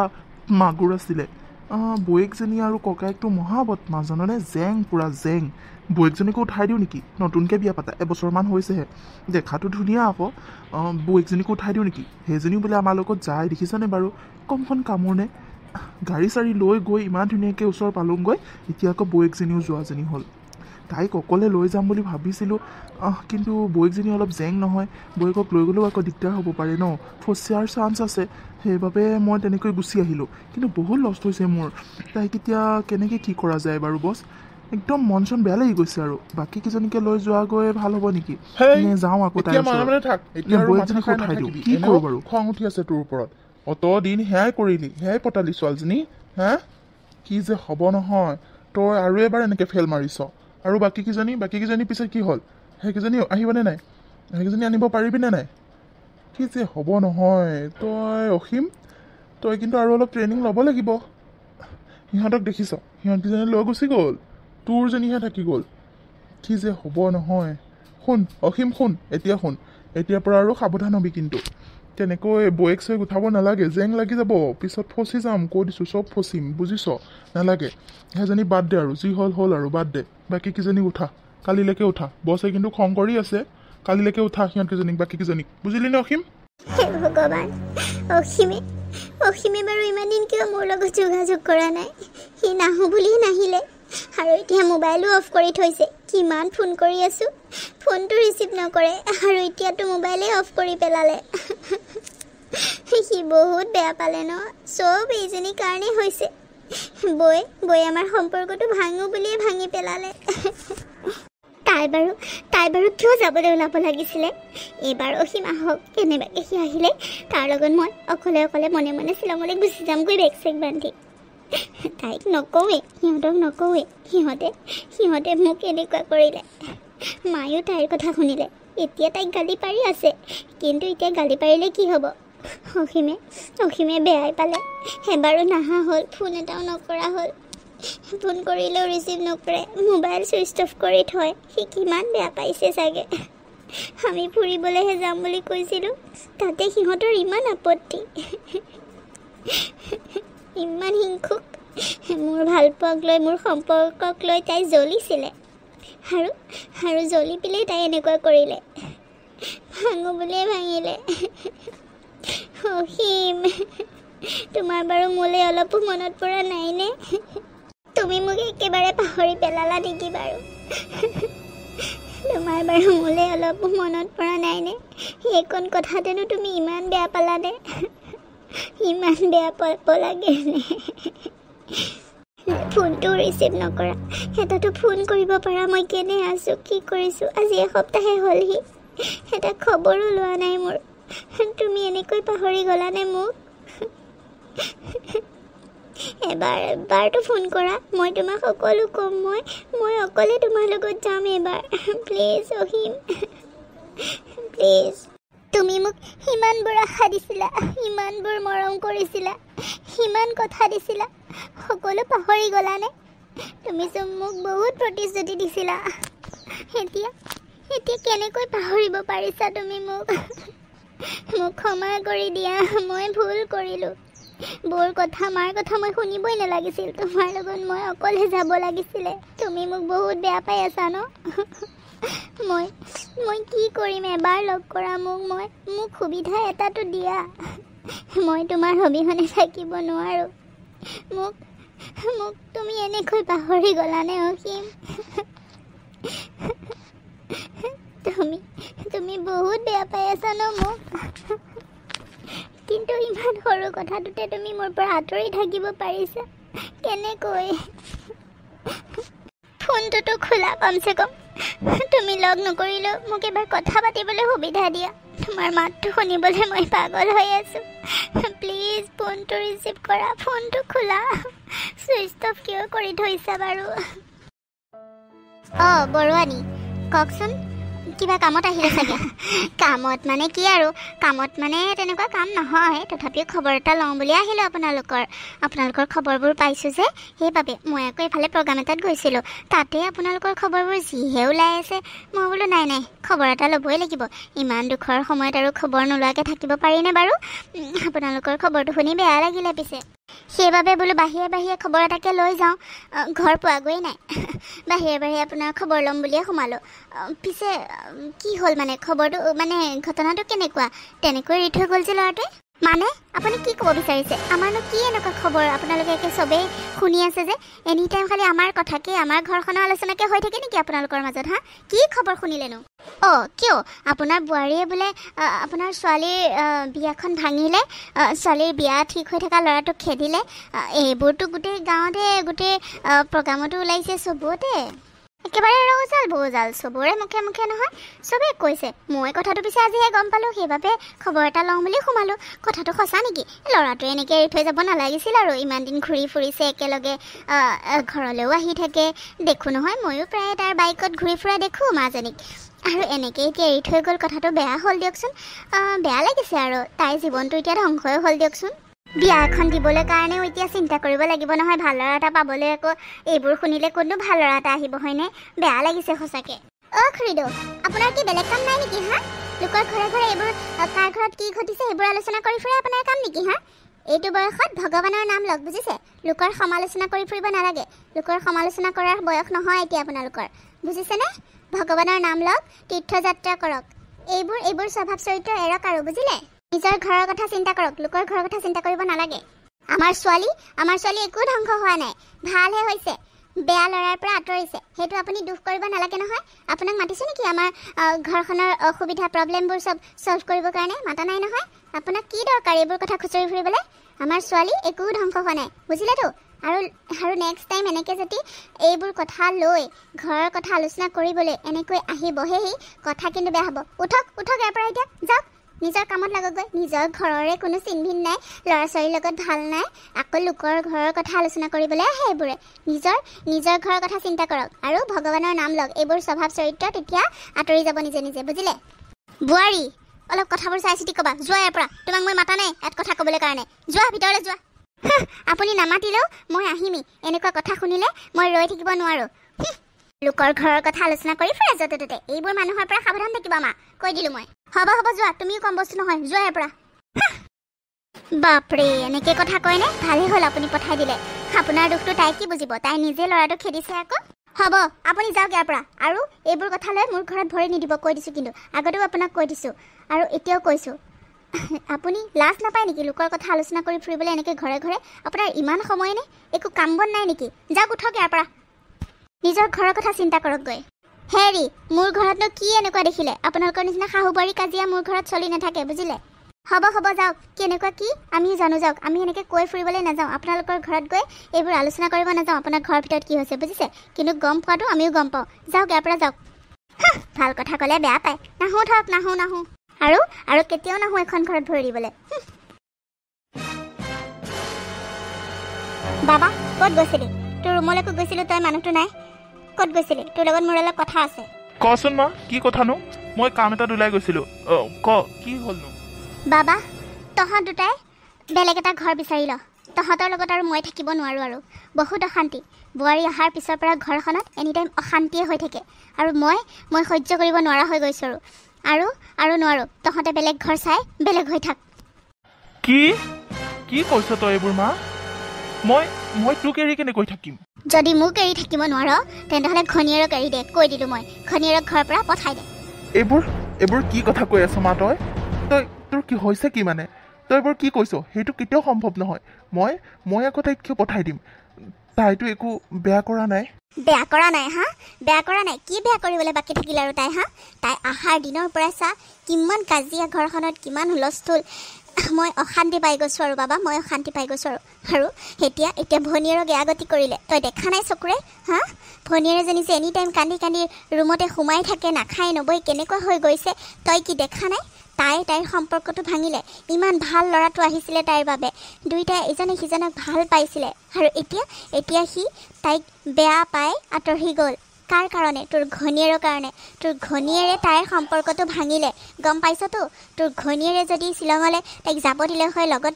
মাগুৰ আছিলে। বৌয়েকজনী আৰু ককায়েকটো মহা বদমাছ জাননে, জেং পুৰা জেং। বৌয়েকজনীকো উঠাই দিওঁ নেকি? নতুনকৈ বিয়া পাতা, এবছৰমান হৈছেহে, দেখাটো ধুনীয়া আকৌ। বৌয়েকজনীকো উঠাই দিওঁ নেকি? সেইজনীও বোলে আমাৰ লগত যায়, দেখিছানে বাৰু? কমখন কামোৰ নে? গাড়ী চাড়ী লৈ গৈ ইমান ধুনীয়াকৈ ওচৰ পালোংগৈ, এতিয়া আকৌ বৌয়েকজনীও যোৱাজনী হ'ল। তাইক অকলে লৈ যাম বুলি ভাবিছিলোঁ, কিন্তু বৌয়েকজনী অলপ জেং নহয়। বৌয়েকক লৈ গ'লেও আকৌ দিগদাৰ হ'ব পাৰে ন, ফচিয়াৰ চান্স আছে। সেইবাবে মই তেনেকৈ গুচি আহিলোঁ। কিন্তু বহুত লষ্ট হৈছে মোৰ। তাইক এতিয়া কেনেকৈ কি কৰা যায় বাৰু বছ? একদম মন চন বেয়া লাগি গৈছে। আৰু বাকী কেইজনীকে লৈ যোৱা গৈ ভাল হ'ব নেকি? যাওঁ আকৌ তাইৰ বৌয়েকজনীক উঠাই দিওঁ, কি কৰোঁ বাৰু? খং উঠি আছে তোৰ ওপৰত। অত দিন সেয়াই কৰিলি, সেয়াই পতালি ছোৱালীজনী। কি যে হ'ব নহয়, তই আৰু এবাৰ এনেকৈ ফেল মাৰিছ। আৰু বাকী কেইজনী পিছত কি হ'ল? সেইকেইজনী আহিবনে নাই? সেইকেইজনী আনিব পাৰিবিনে নাই? কি যে হ'ব নহয়। অসীম, তই কিন্তু আৰু অলপ ট্ৰেইনিং ল'ব লাগিব। সিহঁতক দেখিছ, সিহঁতকেইজনী লৈ গুচি গ'ল, তোৰজনীহে থাকি গ'ল। কি যে হ'ব নহয়। শুন অসীম, শুন, এতিয়াৰ পৰা আৰু সাৱধান হবি কিন্তু। তেনেকৈ বৌয়েক চৈক উঠাব নালাগে, জেং লাগি যাব, পিছত ফচি যাম, কৈ দিছোঁ, চব ফচিম, বুজিছ? নালাগে, সেইজনী বাদ দে, আৰু যি হ'ল আৰু বাদ দে। বাকী কেইজনীক উঠা, কালিলৈকে উঠা। বছে কিন্তু খং কৰি আছে, কালিলৈকে উঠা সিহঁতকেইজনীক, বাকী কেইজনীক, বুজিলি নে অসীম? ভগৱান, অসীমে বাৰু ইমান দিন কিয় মোৰ লগত যোগাযোগ কৰা নাই? সি নাহোঁ বুলি নাহিলে, আৰু এতিয়া মোবাইলো অফ কৰি থৈছে। কিমান ফোন কৰি আছোঁ, ফোনটো ৰিচিভ নকৰে, আৰু এতিয়াতো মোবাইলেই অফ কৰি পেলালে। সি বহুত বেয়া পালে ন, চব এইজনীৰ কাৰণেই হৈছে। বৈ আমাৰ সম্পৰ্কটো ভাঙো বুলিয়ে ভাঙি পেলালে। তাই বাৰু কিয় যাবলৈ ওলাব লাগিছিলে? এইবাৰ অসীম আহক, কেনেবাকৈ সি আহিলে তাৰ লগত মই অকলে মনে শ্বিলঙলৈ গুচি যামগৈ বেগ চেগ বান্ধি। তাইক নকওঁৱেই, সিহঁতক নকওঁৱেই। সিহঁতে মোক এনেকুৱা কৰিলে। মায়েও তাইৰ কথা শুনিলে, এতিয়া তাইক গালি পাৰি আছে। কিন্তু এতিয়া গালি পাৰিলে কি হ'ব? অসীমে বেয়াই পালে। এবাৰো নাহা হ'ল, ফোন এটাও নকৰা হ'ল। ফোন কৰিলেও ৰিচিভ নকৰে, মোবাইল ছুইচ অফ কৰি থয়। সি কিমান বেয়া পাইছে চাগে। আমি ফুৰিবলৈহে যাম বুলি কৈছিলোঁ, তাতে সিহঁতৰ ইমান আপত্তি, ইমান হিংসুক। মোৰ ভালপোৱাক লৈ, মোৰ সম্পৰ্কক লৈ তাই জ্বলিছিলে, আৰু জ্বলি পেলাই তাই এনেকুৱা কৰিলে। ভাঙো বুলিয়ে ভাঙিলে। অসীম, তোমাৰ বাৰু মোলৈ অলপো মনত পৰা নাইনে? তুমি মোক একেবাৰে পাহৰি পেলালা নেকি বাৰু? তোমাৰ বাৰু মোলৈ অলপো মনত পৰা নাইনে? এইকণ কথাতেনো তুমি ইমান বেয়া পালানে? ইমান বেয়া পাব লাগেনে ফোনটো ৰিচিভ নকৰা এটাতো ফোন কৰিব পাৰা মই কেনে আছোঁ কি কৰিছোঁ আজি এসপ্তাহে হ'লহি এটা খবৰো লোৱা নাই মোৰ তুমি এনেকৈ পাহৰি গ'লানে মোক এবাৰটো ফোন কৰা মই তোমাক সকলো ক'ম মই অকলে তোমাৰ লগত যাম এবাৰ প্লিজ অহিম প্লিজ তুমি মোক সিমানবোৰ আশা দিছিলা সিমানবোৰ মৰম কৰিছিলা সিমান কথা দিছিলা সকলো পাহৰি গ'লানে তুমি মোক বহুত প্ৰতিশ্ৰুতি দিছিলা এতিয়া কেনেকৈ পাহৰিব পাৰিছা তুমি মোক ক্ষমা কৰি দিয়া মই ভুল কৰিলোঁ বৰ কথা মাৰ কথা মই শুনিবই নালাগিছিল তোমাৰ লগত মই অকলে যাব লাগিছিলে তুমি মোক বহুত বেয়া পাই আছা ন মই কি কৰিম এবাৰ লগ কৰা মোক সুবিধা এটাতো দিয়া মই তোমাৰ অবিহনে থাকিব নোৱাৰোঁ মোক তুমি এনেকৈ পাহৰি গ'লানে অসীম তুমি বহুত বেয়া পাই আছা ন মোক কিন্তু ইমান সৰু কথাটোতে তুমি মোৰ পৰা আঁতৰি থাকিব পাৰিছা কেনেকৈ ফোনটোতো খোলা কমচে কম তুমি লগ নকৰিলেও মোক এবাৰ কথা পাতিবলৈ সুবিধা দিয়া তোমাৰ মাতটো শুনিবলৈ মই পাগল হৈ আছোঁ প্লিজ ফোনটো ৰিচিভ কৰা ফোনটো খোলা ছুইচ অফ কিয় কৰি থৈছা বাৰু বৰুৱানী কওকচোন কিবা কামত আহিলে চাগে কামত মানে কি আৰু কামত মানে তেনেকুৱা কাম নহয় তথাপিও খবৰ এটা লওঁ বুলি আহিলোঁ আপোনালোকৰ খবৰবোৰ পাইছোঁ যে সেইবাবে মই আকৌ এইফালে প্ৰগ্ৰাম এটাত গৈছিলোঁ তাতে আপোনালোকৰ খবৰবোৰ যিহে ওলাই আছে মই বোলো নাই খবৰ এটা ল'বই লাগিব ইমান দুখৰ সময়ত আৰু খবৰ নোলোৱাকৈ থাকিব পাৰিনে বাৰু আপোনালোকৰ খবৰটো শুনি বেয়া লাগিলে পিছে সেইবাবে বোলো বাহিৰে খবৰ এটাকে লৈ যাওঁ ঘৰ পোৱাগৈ নাই বাহিৰে আপোনাৰ খবৰ ল'ম বুলিয়ে সোমালোঁ পিছে কি হ'ল মানে খবৰটো মানে ঘটনাটো কেনেকুৱা তেনেকৈ এৰি থৈ গ'ল যে ল'ৰাটোৱে মানে আপুনি কি ক'ব বিচাৰিছে আমাৰনো কি এনেকুৱা খবৰ আপোনালোকে একে চবেই শুনি আছে যে এনি টাইম খালি আমাৰ কথাকে আমাৰ ঘৰখনৰ আলোচনাকে হৈ থাকে নেকি আপোনালোকৰ মাজত কি খবৰ শুনিলেনো কিয় আপোনাৰ বোৱাৰীয়ে বোলে আপোনাৰ ছোৱালীৰ বিয়াখন ভাঙিলে ছোৱালীৰ বিয়া ঠিক হৈ থকা ল'ৰাটোক খেদিলে এইবোৰতো গোটেই গাঁৱতে গোটেই প্ৰগ্ৰামতো ওলাইছে চবতে একেবাৰে ৰৌজাল বৌজাল চবৰে মুখে নহয় চবেই কৈছে মই কথাটো পিছে আজিহে গম পালোঁ সেইবাবে খবৰ এটা লওঁ বুলি সোমালোঁ কথাটো সঁচা নেকি ল'ৰাটোৱে এনেকৈ এৰি থৈ যাব নালাগিছিল আৰু ইমান দিন ঘূৰি ফুৰিছে একেলগে ঘৰলৈও আহি থাকে দেখোঁ নহয় ময়ো প্ৰায় তাৰ বাইকত ঘূৰি ফুৰা দেখোঁ মাজনীক আৰু এনেকৈ এতিয়া এৰি থৈ গ'ল কথাটো বেয়া হ'ল দিয়কচোন বেয়া লাগিছে আৰু তাইৰ জীৱনটো এতিয়া ধ্বংসই হ'ল দিয়কচোন বিয়া এখন দিবলৈ কাৰণেও এতিয়া চিন্তা কৰিব লাগিব নহয় ভাল ল'ৰা এটা পাবলৈ আকৌ এইবোৰ শুনিলে ক'তনো ভাল ল'ৰা এটা আহিব হয়নে বেয়া লাগিছে সঁচাকৈ খুৰীদেউ আপোনাৰ কি বেলেগ কাম নাই নেকি লোকৰ ঘৰে এইবোৰ কাৰ ঘৰত কি ঘটিছে সেইবোৰ আলোচনা কৰি ফুৰে আপোনাৰ কাম নেকি এইটো বয়সত ভগৱানৰ নাম লওক বুজিছে লোকৰ সমালোচনা কৰি ফুৰিব নালাগে লোকৰ সমালোচনা কৰাৰ বয়স নহয় এতিয়া আপোনালোকৰ বুজিছেনে ভগৱানৰ নাম লওক তীৰ্থযাত্ৰা কৰক এইবোৰ স্বভাৱ চৰিত্ৰ এৰক আৰু বুজিলে নিজৰ ঘৰৰ কথা চিন্তা কৰক লোকৰ ঘৰৰ কথা চিন্তা কৰিব নালাগে আমাৰ ছোৱালী একো ধ্বংস হোৱা নাই ভালহে হৈছে বেয়া ল'ৰাৰ পৰা আঁতৰিছে সেইটো আপুনি দুখ কৰিব নালাগে নহয় আপোনাক মাতিছে নেকি আমাৰ ঘৰখনৰ অসুবিধা প্ৰব্লেমবোৰ চব ছল্ভ কৰিবৰ কাৰণে মাতা নাই নহয় আপোনাক কি দৰকাৰ এইবোৰ কথা খুচৰি ফুৰিবলৈ আমাৰ ছোৱালী একো ধ্বংস হোৱা নাই বুজিলেতো আৰু নেক্সট টাইম এনেকৈ যদি এইবোৰ কথা লৈ ঘৰৰ কথা আলোচনা কৰিবলৈ এনেকৈ আহি বহেহি কথা কিন্তু বেয়া হ'ব উঠক ইয়াৰ পৰা এতিয়া যাওক নিজৰ কামত লাগগৈ নিজৰ ঘৰৰে কোনো চিনভিন নাই ল'ৰা ছোৱালীৰ লগত ভাল নাই আকৌ লোকৰ ঘৰৰ কথা আলোচনা কৰিবলৈ আহে এইবোৰে নিজৰ ঘৰৰ কথা চিন্তা কৰক আৰু ভগৱানৰ নাম লওক এইবোৰ স্বভাৱ চৰিত্ৰ তেতিয়া আঁতৰি যাব নিজে বুজিলে বোৱাৰী অলপ কথাবোৰ চাই চিতি ক'বা যোৱা ইয়াৰ পৰা তোমাক মই মাতা নাই ইয়াত কথা ক'বলৈ কাৰণে যোৱা ভিতৰলৈ যোৱা আপুনি নামাতিলেও মই আহিমেই এনেকুৱা কথা শুনিলে মই ৰৈ থাকিব নোৱাৰোঁ লোকৰ ঘৰৰ কথা আলোচনা কৰি ফুৰে য'তে ত'তে এইবোৰ মানুহৰ পৰা সাৱধান থাকিবা মা কৈ দিলোঁ মই হ'ব যোৱা তুমিও কম বস্তু নহয় যোৱা ইয়াৰ পৰা বাপৰে এনেকৈ কথা কয়নে ভালেই হ'ল আপুনি পঠাই দিলে আপোনাৰ দুখটো তাই কি বুজিব তাই নিজে ল'ৰাটোক খেদিছে আকৌ হ'ব আপুনি যাওক ইয়াৰ পৰা আৰু এইবোৰ কথা লৈ মোৰ ঘৰত ভৰি নিদিব কৈ দিছোঁ কিন্তু আগতেও আপোনাক কৈ দিছোঁ আৰু এতিয়াও কৈছোঁ আপুনি লাজ নাপায় নেকি লোকৰ কথা আলোচনা কৰি ফুৰিবলৈ এনেকৈ ঘৰে আপোনাৰ ইমান সময় নে একো কাম বন নাই নেকি যাওক উঠক ইয়াৰ পৰা নিজৰ ঘৰৰ কথা চিন্তা কৰক গৈ হেৰি মোৰ ঘৰতনো কি এনেকুৱা দেখিলে আপোনালোকৰ নিচিনা শাহু বোৱাৰী কাজিয়া মোৰ ঘৰত চলি নাথাকে বুজিলে হ'ব হ'ব যাওক কেনেকুৱা কি আমিও জানো যাওক আমি এনেকৈ কৈ ফুৰিবলৈ নাযাওঁ আপোনালোকৰ ঘৰত গৈ এইবোৰ আলোচনা কৰিব নাযাওঁ আপোনাৰ ঘৰৰ ভিতৰত কি হৈছে বুজিছে কিন্তু গম পোৱাটো আমিও গম পাওঁ যাওক ইয়াৰ পৰা যাওক ভাল কথা ক'লে বেয়া পায় নাহোঁ ধৰক নাহোঁ আৰু কেতিয়াও নাহোঁ এখন ঘৰত ভৰি দিবলৈ বাবা ক'ত গৈছিলি তোৰ ৰুমলৈকো গৈছিলোঁ তই মানুহটো নাই ক'ত গৈছিলি তোৰ লগত মোৰ অলপ কথা আছে কচোন মা কি কথানো মই কাম এটাত ওলাই গৈছিলোঁ ক কি হ'লনো বাবা তহঁত দুটাই বেলেগ এটা ঘৰ বিচাৰি ল তহঁতৰ লগত আৰু মই থাকিব নোৱাৰোঁ আৰু বহুত অশান্তি বোৱাৰী অহাৰ পিছৰ পৰা ঘৰখনত এনিটাইম অশান্তিয়ে হৈ থাকে আৰু মই সহ্য কৰিব নোৱাৰা হৈ গৈছোঁ আৰু নোৱাৰোঁ তহঁতে বেলেগ ঘৰ চাই বেলেগ হৈ থাক কি কৈছ তই এইবোৰ মা মই তোক এৰি কেনে কৈ থাকিম যদি মোক এৰি থাকিব নোৱাৰ তেন্তেহ'লে ঘনীয়েৰক এৰি দে কৈ দিলোঁ মই ঘনীয়েৰক ঘৰৰ পৰা পঠাই দে এইবোৰ কি কথা কৈ আছ মা তই তোৰ কি হৈছে কি মানে তই এইবোৰ কি কৈছ সেইটো কেতিয়াও সম্ভৱ নহয় মই আকৌ তাইক কিয় পঠাই দিম তাইতো একো বেয়া কৰা নাই বেয়া কৰা নাই বেয়া কৰা নাই কি বেয়া কৰিবলৈ বাকী থাকিল আৰু তাই আহাৰ দিনৰ পৰা চা কিমান কাজিয়া ঘৰখনত কিমান হুলস্থুল মই অশান্তি পাই গৈছোঁ আৰু বাবা মই অশান্তি পাই গৈছোঁ আৰু এতিয়া ভনীয়েৰক বেয়া গতি কৰিলে তই দেখা নাই চকুৰে ভনীয়েৰজনী যে এনি টাইম কান্দি কান্দি ৰুমতে সোমাই থাকে নাখাই নবৈ কেনেকুৱা হৈ গৈছে তই কি দেখা নাই তাইৰ সম্পৰ্কটো ভাঙিলে ইমান ভাল ল'ৰাটো আহিছিলে তাইৰ বাবে দুইটাই ইজনে সিজনক ভাল পাইছিলে আৰু এতিয়া সি তাইক বেয়া পাই আঁতৰি গ'ল কাৰ কাৰণে তোৰ ঘনীয়েৰৰ কাৰণে তোৰ ঘনীয়েৰে তাইৰ সম্পৰ্কটো ভাঙিলে গম পাইছতো তোৰ ঘনীয়েৰে যদি শ্বিলঙলৈ তাইক যাব দিলে হয় লগত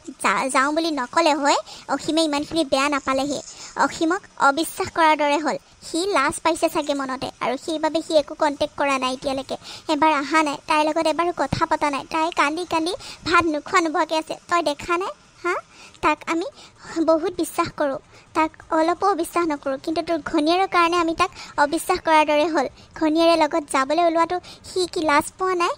যাওঁ বুলি নক'লে হয় অসীমে ইমানখিনি বেয়া নাপালেহি অসীমক অবিশ্বাস কৰাৰ দৰে হ'ল সি লাজ পাইছে চাগে মনতে আৰু সেইবাবে সি একো কণ্টেক্ট কৰা নাই এতিয়ালৈকে এবাৰ অহা নাই তাইৰ লগত এবাৰো কথা পতা নাই তাই কান্দি কান্দি ভাত নোখোৱাকৈ আছে তই দেখা নাই তাক আমি বহুত বিশ্বাস কৰোঁ তাক অলপো অবিশ্বাস নকৰোঁ কিন্তু তোৰ ঘনীয়েৰৰ কাৰণে আমি তাক অবিশ্বাস কৰাৰ দৰে হ'ল ঘনীয়েৰে লগত যাবলৈ ওলোৱাটো সি কি লাজ পোৱা নাই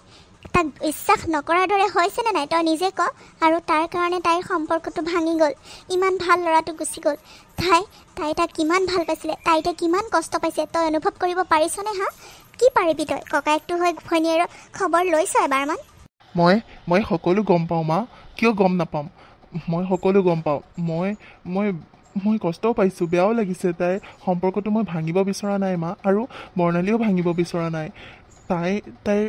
তাক বিশ্বাস নকৰাৰ দৰে হৈছেনে নাই তই নিজে ক আৰু তাৰ কাৰণে তাইৰ সম্পৰ্কটো ভাঙি গ'ল ইমান ভাল ল'ৰাটো গুচি গ'ল তাই তাক কিমান ভাল পাইছিলে তাই এতিয়া কিমান কষ্ট পাইছে তই অনুভৱ কৰিব পাৰিছনে কি পাৰিবি তই ককায়েকটো হৈ ভনীয়েৰৰ খবৰ লৈছ এবাৰমান মই সকলো গম পাওঁ মা কিয় গম নাপাম মই সকলো গম পাওঁ মই কষ্টও পাইছোঁ বেয়াও লাগিছে তাইৰ সম্পৰ্কটো মই ভাঙিব বিচৰা নাই মা আৰু বৰ্ণালীও ভাঙিব বিচৰা নাই তাইৰ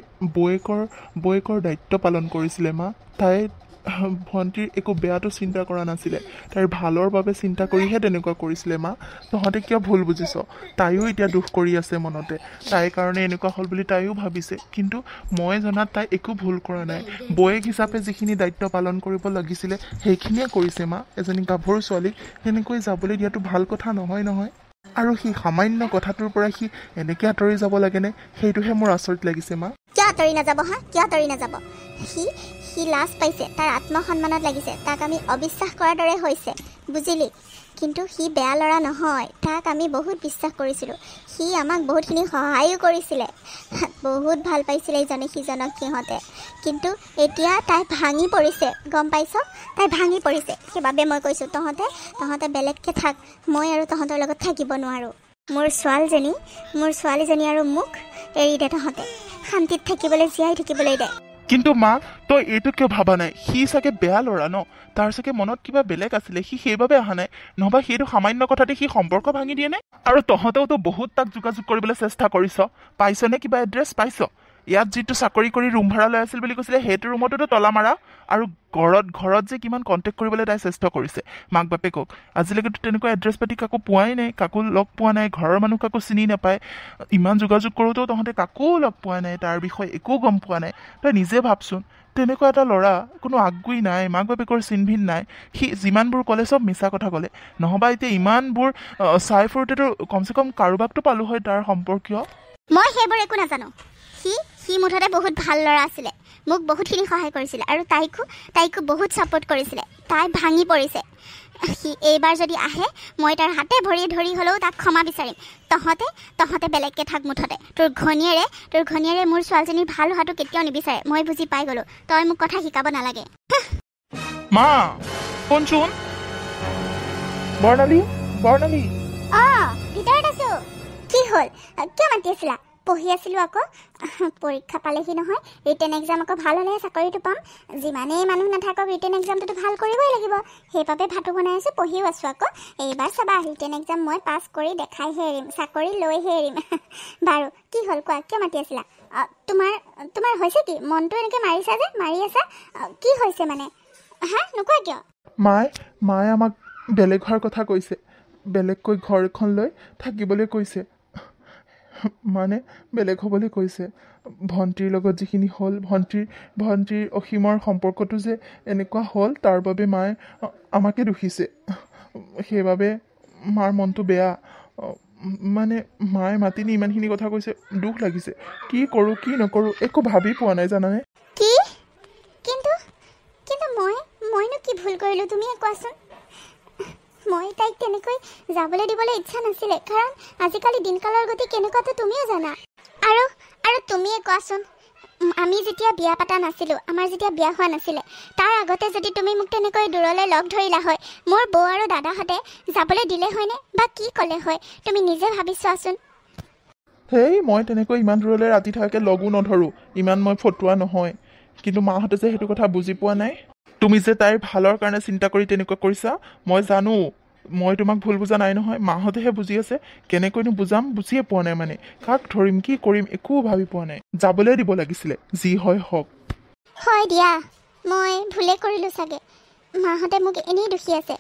বৌয়েকৰ দায়িত্ব পালন কৰিছিলে মা তাই ভণ্টিৰ একো বেয়াটো চিন্তা কৰা নাছিলে তাইৰ ভালৰ বাবে চিন্তা কৰিহে তেনেকুৱা কৰিছিলে মা তহঁতে কিয় ভুল বুজিছ তাইও এতিয়া দুখ কৰি আছে মনতে তাইৰ কাৰণে এনেকুৱা হ'ল বুলি তাইও ভাবিছে কিন্তু মই জনাত তাই একো ভুল কৰা নাই বৌয়েক হিচাপে যিখিনি দায়িত্ব পালন কৰিব লাগিছিলে সেইখিনিয়ে কৰিছে মা এজনী গাভৰু ছোৱালীক তেনেকৈ যাবলৈ দিয়াটো ভাল কথা নহয় আৰু সি সামান্য কথাটোৰ পৰা সি এনেকৈ আঁতৰি যাব লাগেনে সেইটোহে মোৰ আচৰিত লাগিছে মা কিয় আঁতৰি নাযাব সি লাজ পাইছে তাৰ আত্মসন্মানত লাগিছে তাক আমি অবিশ্বাস কৰাৰ দৰে হৈছে বুজিলি কিন্তু সি বেয়া ল'ৰা নহয় তাক আমি বহুত বিশ্বাস কৰিছিলোঁ সি আমাক বহুতখিনি সহায়ো কৰিছিলে বহুত ভাল পাইছিলে ইজনে সিজনক সিহঁতে কিন্তু এতিয়া তাই ভাঙি পৰিছে গম পাইছ তাই ভাঙি পৰিছে সেইবাবে মই কৈছোঁ তহঁতে বেলেগকৈ থাক মই আৰু তহঁতৰ লগত থাকিব নোৱাৰোঁ মোৰ ছোৱালীজনী আৰু মোক এৰি দে তহঁতে শান্তিত থাকিবলৈ জীয়াই থাকিবলৈ দে কিন্তু মা তই এইটো কিয় ভাবা নাই সি চাগে বেয়া ল'ৰা ন তাৰ চাগে মনত কিবা বেলেগ আছিলে সি সেইবাবে অহা নাই নহবা সেইটো সামান্য কথাতে সি সম্পৰ্ক ভাঙি দিয়ে নে আৰু তহঁতেওতো বহুত তাক যোগাযোগ কৰিবলৈ চেষ্টা কৰিছ পাইছনে কিবা এড্ৰেছ পাইছ ইয়াত যিটো চাকৰি কৰি ৰুম ভাড়া লৈ আছিল বুলি কৈছিলে সেইটো ৰুমতো তলা মাৰা আৰু ঘৰত যে কিমান কণ্টেক্ট কৰিবলৈ তাই চেষ্টা কৰিছে মাক বাপেকক আজিলৈকেতো তেনেকুৱা এড্ৰেছ পাতি কাকো পোৱাই নাই কাকো লগ পোৱা নাই ঘৰৰ মানুহ কাকো চিনি নাপায় ইমান যোগাযোগ কৰোঁতেও তহঁতে কাকো লগ পোৱা নাই তাৰ বিষয়ে একো গম পোৱা নাই তই নিজে ভাবচোন তেনেকুৱা এটা ল'ৰা কোনো আগুৰি নাই মাক বাপেকৰ চিনভিন নাই সি যিমানবোৰ ক'লে চব মিছা কথা ক'লে নহবা এতিয়া ইমানবোৰ চাই ফুৰোঁতেতো কমচে কম কাৰোবাকতো পালোঁ হয় তাৰ সম্পৰ্কীয় মই সেইবোৰ একো নাজানো সি মুঠতে বহুত ভাল ল'ৰা আছিলে মোক বহুতখিনি সহায় কৰিছিলে আৰু তাইকো বহুত ছাপোৰ্ট কৰিছিলে তাই ভাঙি পৰিছে সি এইবাৰ যদি আহে মই তাৰ হাতে ভৰিয়ে ধৰি হ'লেও তাক ক্ষমা বিচাৰিম তহঁতে বেলেগকৈ থাক মুঠতে তোৰ ঘনীয়েৰে মোৰ ছোৱালীজনীৰ ভাল হোৱাটো কেতিয়াও নিবিচাৰে মই বুজি পাই গ'লোঁ তই মোক কথা শিকাব নালাগে মা শুনচোন বৰ্ণালী ভিতৰত আছো কি হ'ল কিয় মাতি আছিলা পঢ়ি আছিলোঁ আকৌ পৰীক্ষা পালেহি নহয় ৰিটেন এক্সাম আকৌ ভাল হ'লেহে চাকৰিটো পাম যিমানেই মানুহ নাথাকক ৰিটেন এক্সামটোতো ভাল কৰিবই লাগিব সেইবাবে ভাতো বনাই আছোঁ পঢ়িও আছোঁ আকৌ এইবাৰ চাবা ৰিটেন এক্সাম মই পাছ কৰি দেখাইহে এৰিম চাকৰি লৈহে এৰিম বাৰু কি হ'ল কোৱা কিয় মাতি আছিলা তোমাৰ হৈছে কি মনটো এনেকৈ মাৰিছা যে মাৰি আছা কি হৈছে মানে হা নোকোৱা কিয় মায়ে আমাক বেলেগ হোৱাৰ কথা কৈছে বেলেগকৈ ঘৰ এখন লৈ থাকিবলৈ কৈছে মানে বেলেগ হ'বলৈ কৈছে ভণ্টিৰ লগত যিখিনি হ'ল ভণ্টিৰ অসীমৰ সম্পৰ্কটো যে এনেকুৱা হ'ল তাৰ বাবে মায়ে আমাকে দুখিছে সেইবাবে মাৰ মনটো বেয়া মানে মায়ে মাতিনি ইমানখিনি কথা কৈছে দুখ লাগিছে কি কৰোঁ কি নকৰোঁ একো ভাবি পোৱা নাই জানানে কি কিন্তু মইনো কি ভুল কৰিলোঁ তুমিয়ে কোৱাচোন মই তাইক তেনেকৈ যাবলৈ দিবলৈ ইচ্ছা নাছিলে কাৰণ আজিকালি দিনকালৰ গতি কেনেকুৱাটো তুমিও জানা আৰু তুমিয়ে কোৱাচোন আমি যেতিয়া বিয়া পাতা নাছিলোঁ আমাৰ যেতিয়া বিয়া হোৱা নাছিলে তাৰ আগতে যদি তুমি মোক তেনেকৈ দূৰলৈ লগ ধৰিলা হয় মোৰ বৌ আৰু দাদাহঁতে যাবলৈ দিলে হয়নে বা কি ক'লে হয় তুমি নিজে ভাবি চোৱাচোন হেই মই তেনেকৈ ইমান দূৰলৈ ৰাতি থকাকৈ লগো নধৰোঁ ইমান মই ফটুৱা নহয় কিন্তু মাহঁতে যে সেইটো কথা বুজি পোৱা নাই তুমি যে তাইৰ ভালৰ কাৰণে চিন্তা কৰি তেনেকুৱা কৰিছা মই জানো মই তোমাক ভুল বুজা নাই নহয় মাহঁতেহে বুজি আছে কেনেকৈনো বুজাম বুজিয়ে পোৱা নাই মানে কাক ধৰিম কি কৰিম একো ভাবি পোৱা নাই যাবলৈ দিব লাগিছিলে যি হয় হওক হয় দিয়া মই ভুলে কৰিলোঁ চাগে মাহঁতে মোক এনেই দুখী আছে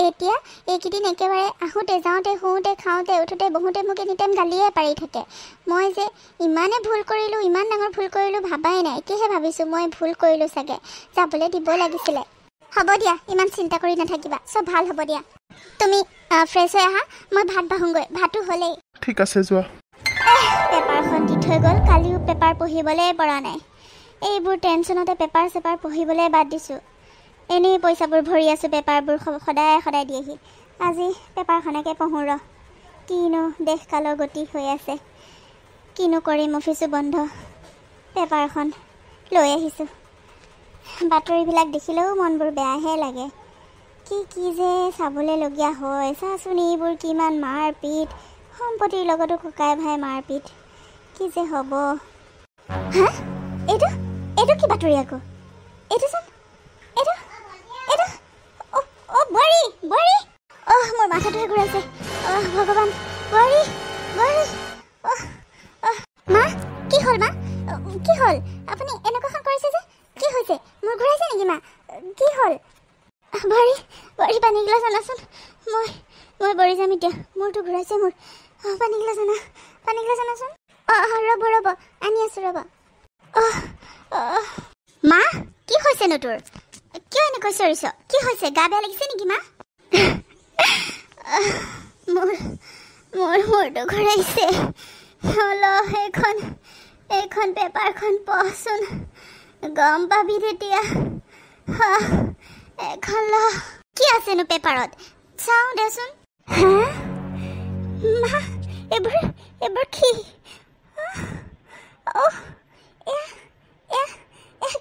এতিয়া এইকেইদিন একেবাৰে আহোঁতে যাওঁতে শুওঁতে খাওঁতে উঠোঁতে বহুতে মোক এনি টাইম গালিয়ে পাৰি থাকে মই যে ইমানে ভুল কৰিলোঁ ইমান ডাঙৰ ভুল কৰিলোঁ ভাবাই নাই এতিয়াহে ভাবিছোঁ মই ভুল কৰিলোঁ চাগে যাবলৈ দিব লাগিছিলে হ'ব দিয়া ইমান চিন্তা কৰি নাথাকিবা চব ভাল হ'ব দিয়া তুমি ফ্ৰেছ হৈ আহা মই ভাত বাঢ়োঁগৈ ভাতো হ'লেই ঠিক আছে যোৱা পেপাৰখন দি থৈ গ'ল কালিও পেপাৰ পঢ়িবলৈ পৰা নাই এইবোৰ টেনশ্যনতে পেপাৰ চেপাৰ পঢ়িবলৈ বাদ দিছোঁ এনেই পইচাবোৰ ভৰি আছোঁ পেপাৰবোৰ সদায় দিয়েহি আজি পেপাৰখনকে পঢ়োঁ ৰ কিনো দেশকালৰ গতি হৈ আছে কিনো কৰিম অফিচো বন্ধ পেপাৰখন লৈ আহিছোঁ বাতৰিবিলাক দেখিলেও মনবোৰ বেয়াহে লাগে কি যে চাবলৈলগীয়া হয় চাচোন এইবোৰ কিমান মাৰপিট সম্পত্তিৰ লগতো ককাই ভাই মাৰপিট কি যে হ'ব হা এইটো কি বাতৰি আকৌ এইটোচোন এইটো বোৱাৰী মোৰ মাথাটোহে ঘূৰাইছে ভগৱান বোৱাৰী মা কি হ'ল কি হ'ল আপুনি এনেকুৱাখন কৰিছে যে কি হৈছে মোৰ ঘূৰাইছে নেকি মা কি হ'ল বোৱাৰী পানীগিলাচ আনাচোন মই বৰি যাম এতিয়া মোৰতো ঘূৰাইছে মোৰ পানীগিলাচ আনাচোন ৰ'ব আনি আছোঁ ৰ'ব মা কি হৈছেনো তোৰ কিয় এনেকৈ চৰিছ কি হৈছে গা বেয়া লাগিছে নেকি মা মোৰটো ঘূৰাইছে এইখন পেপাৰখন পঢ়চোন গম পাবি তেতিয়া এখন ল কি আছেনো পেপাৰত চাওঁ দেচোন মা এইবোৰ কি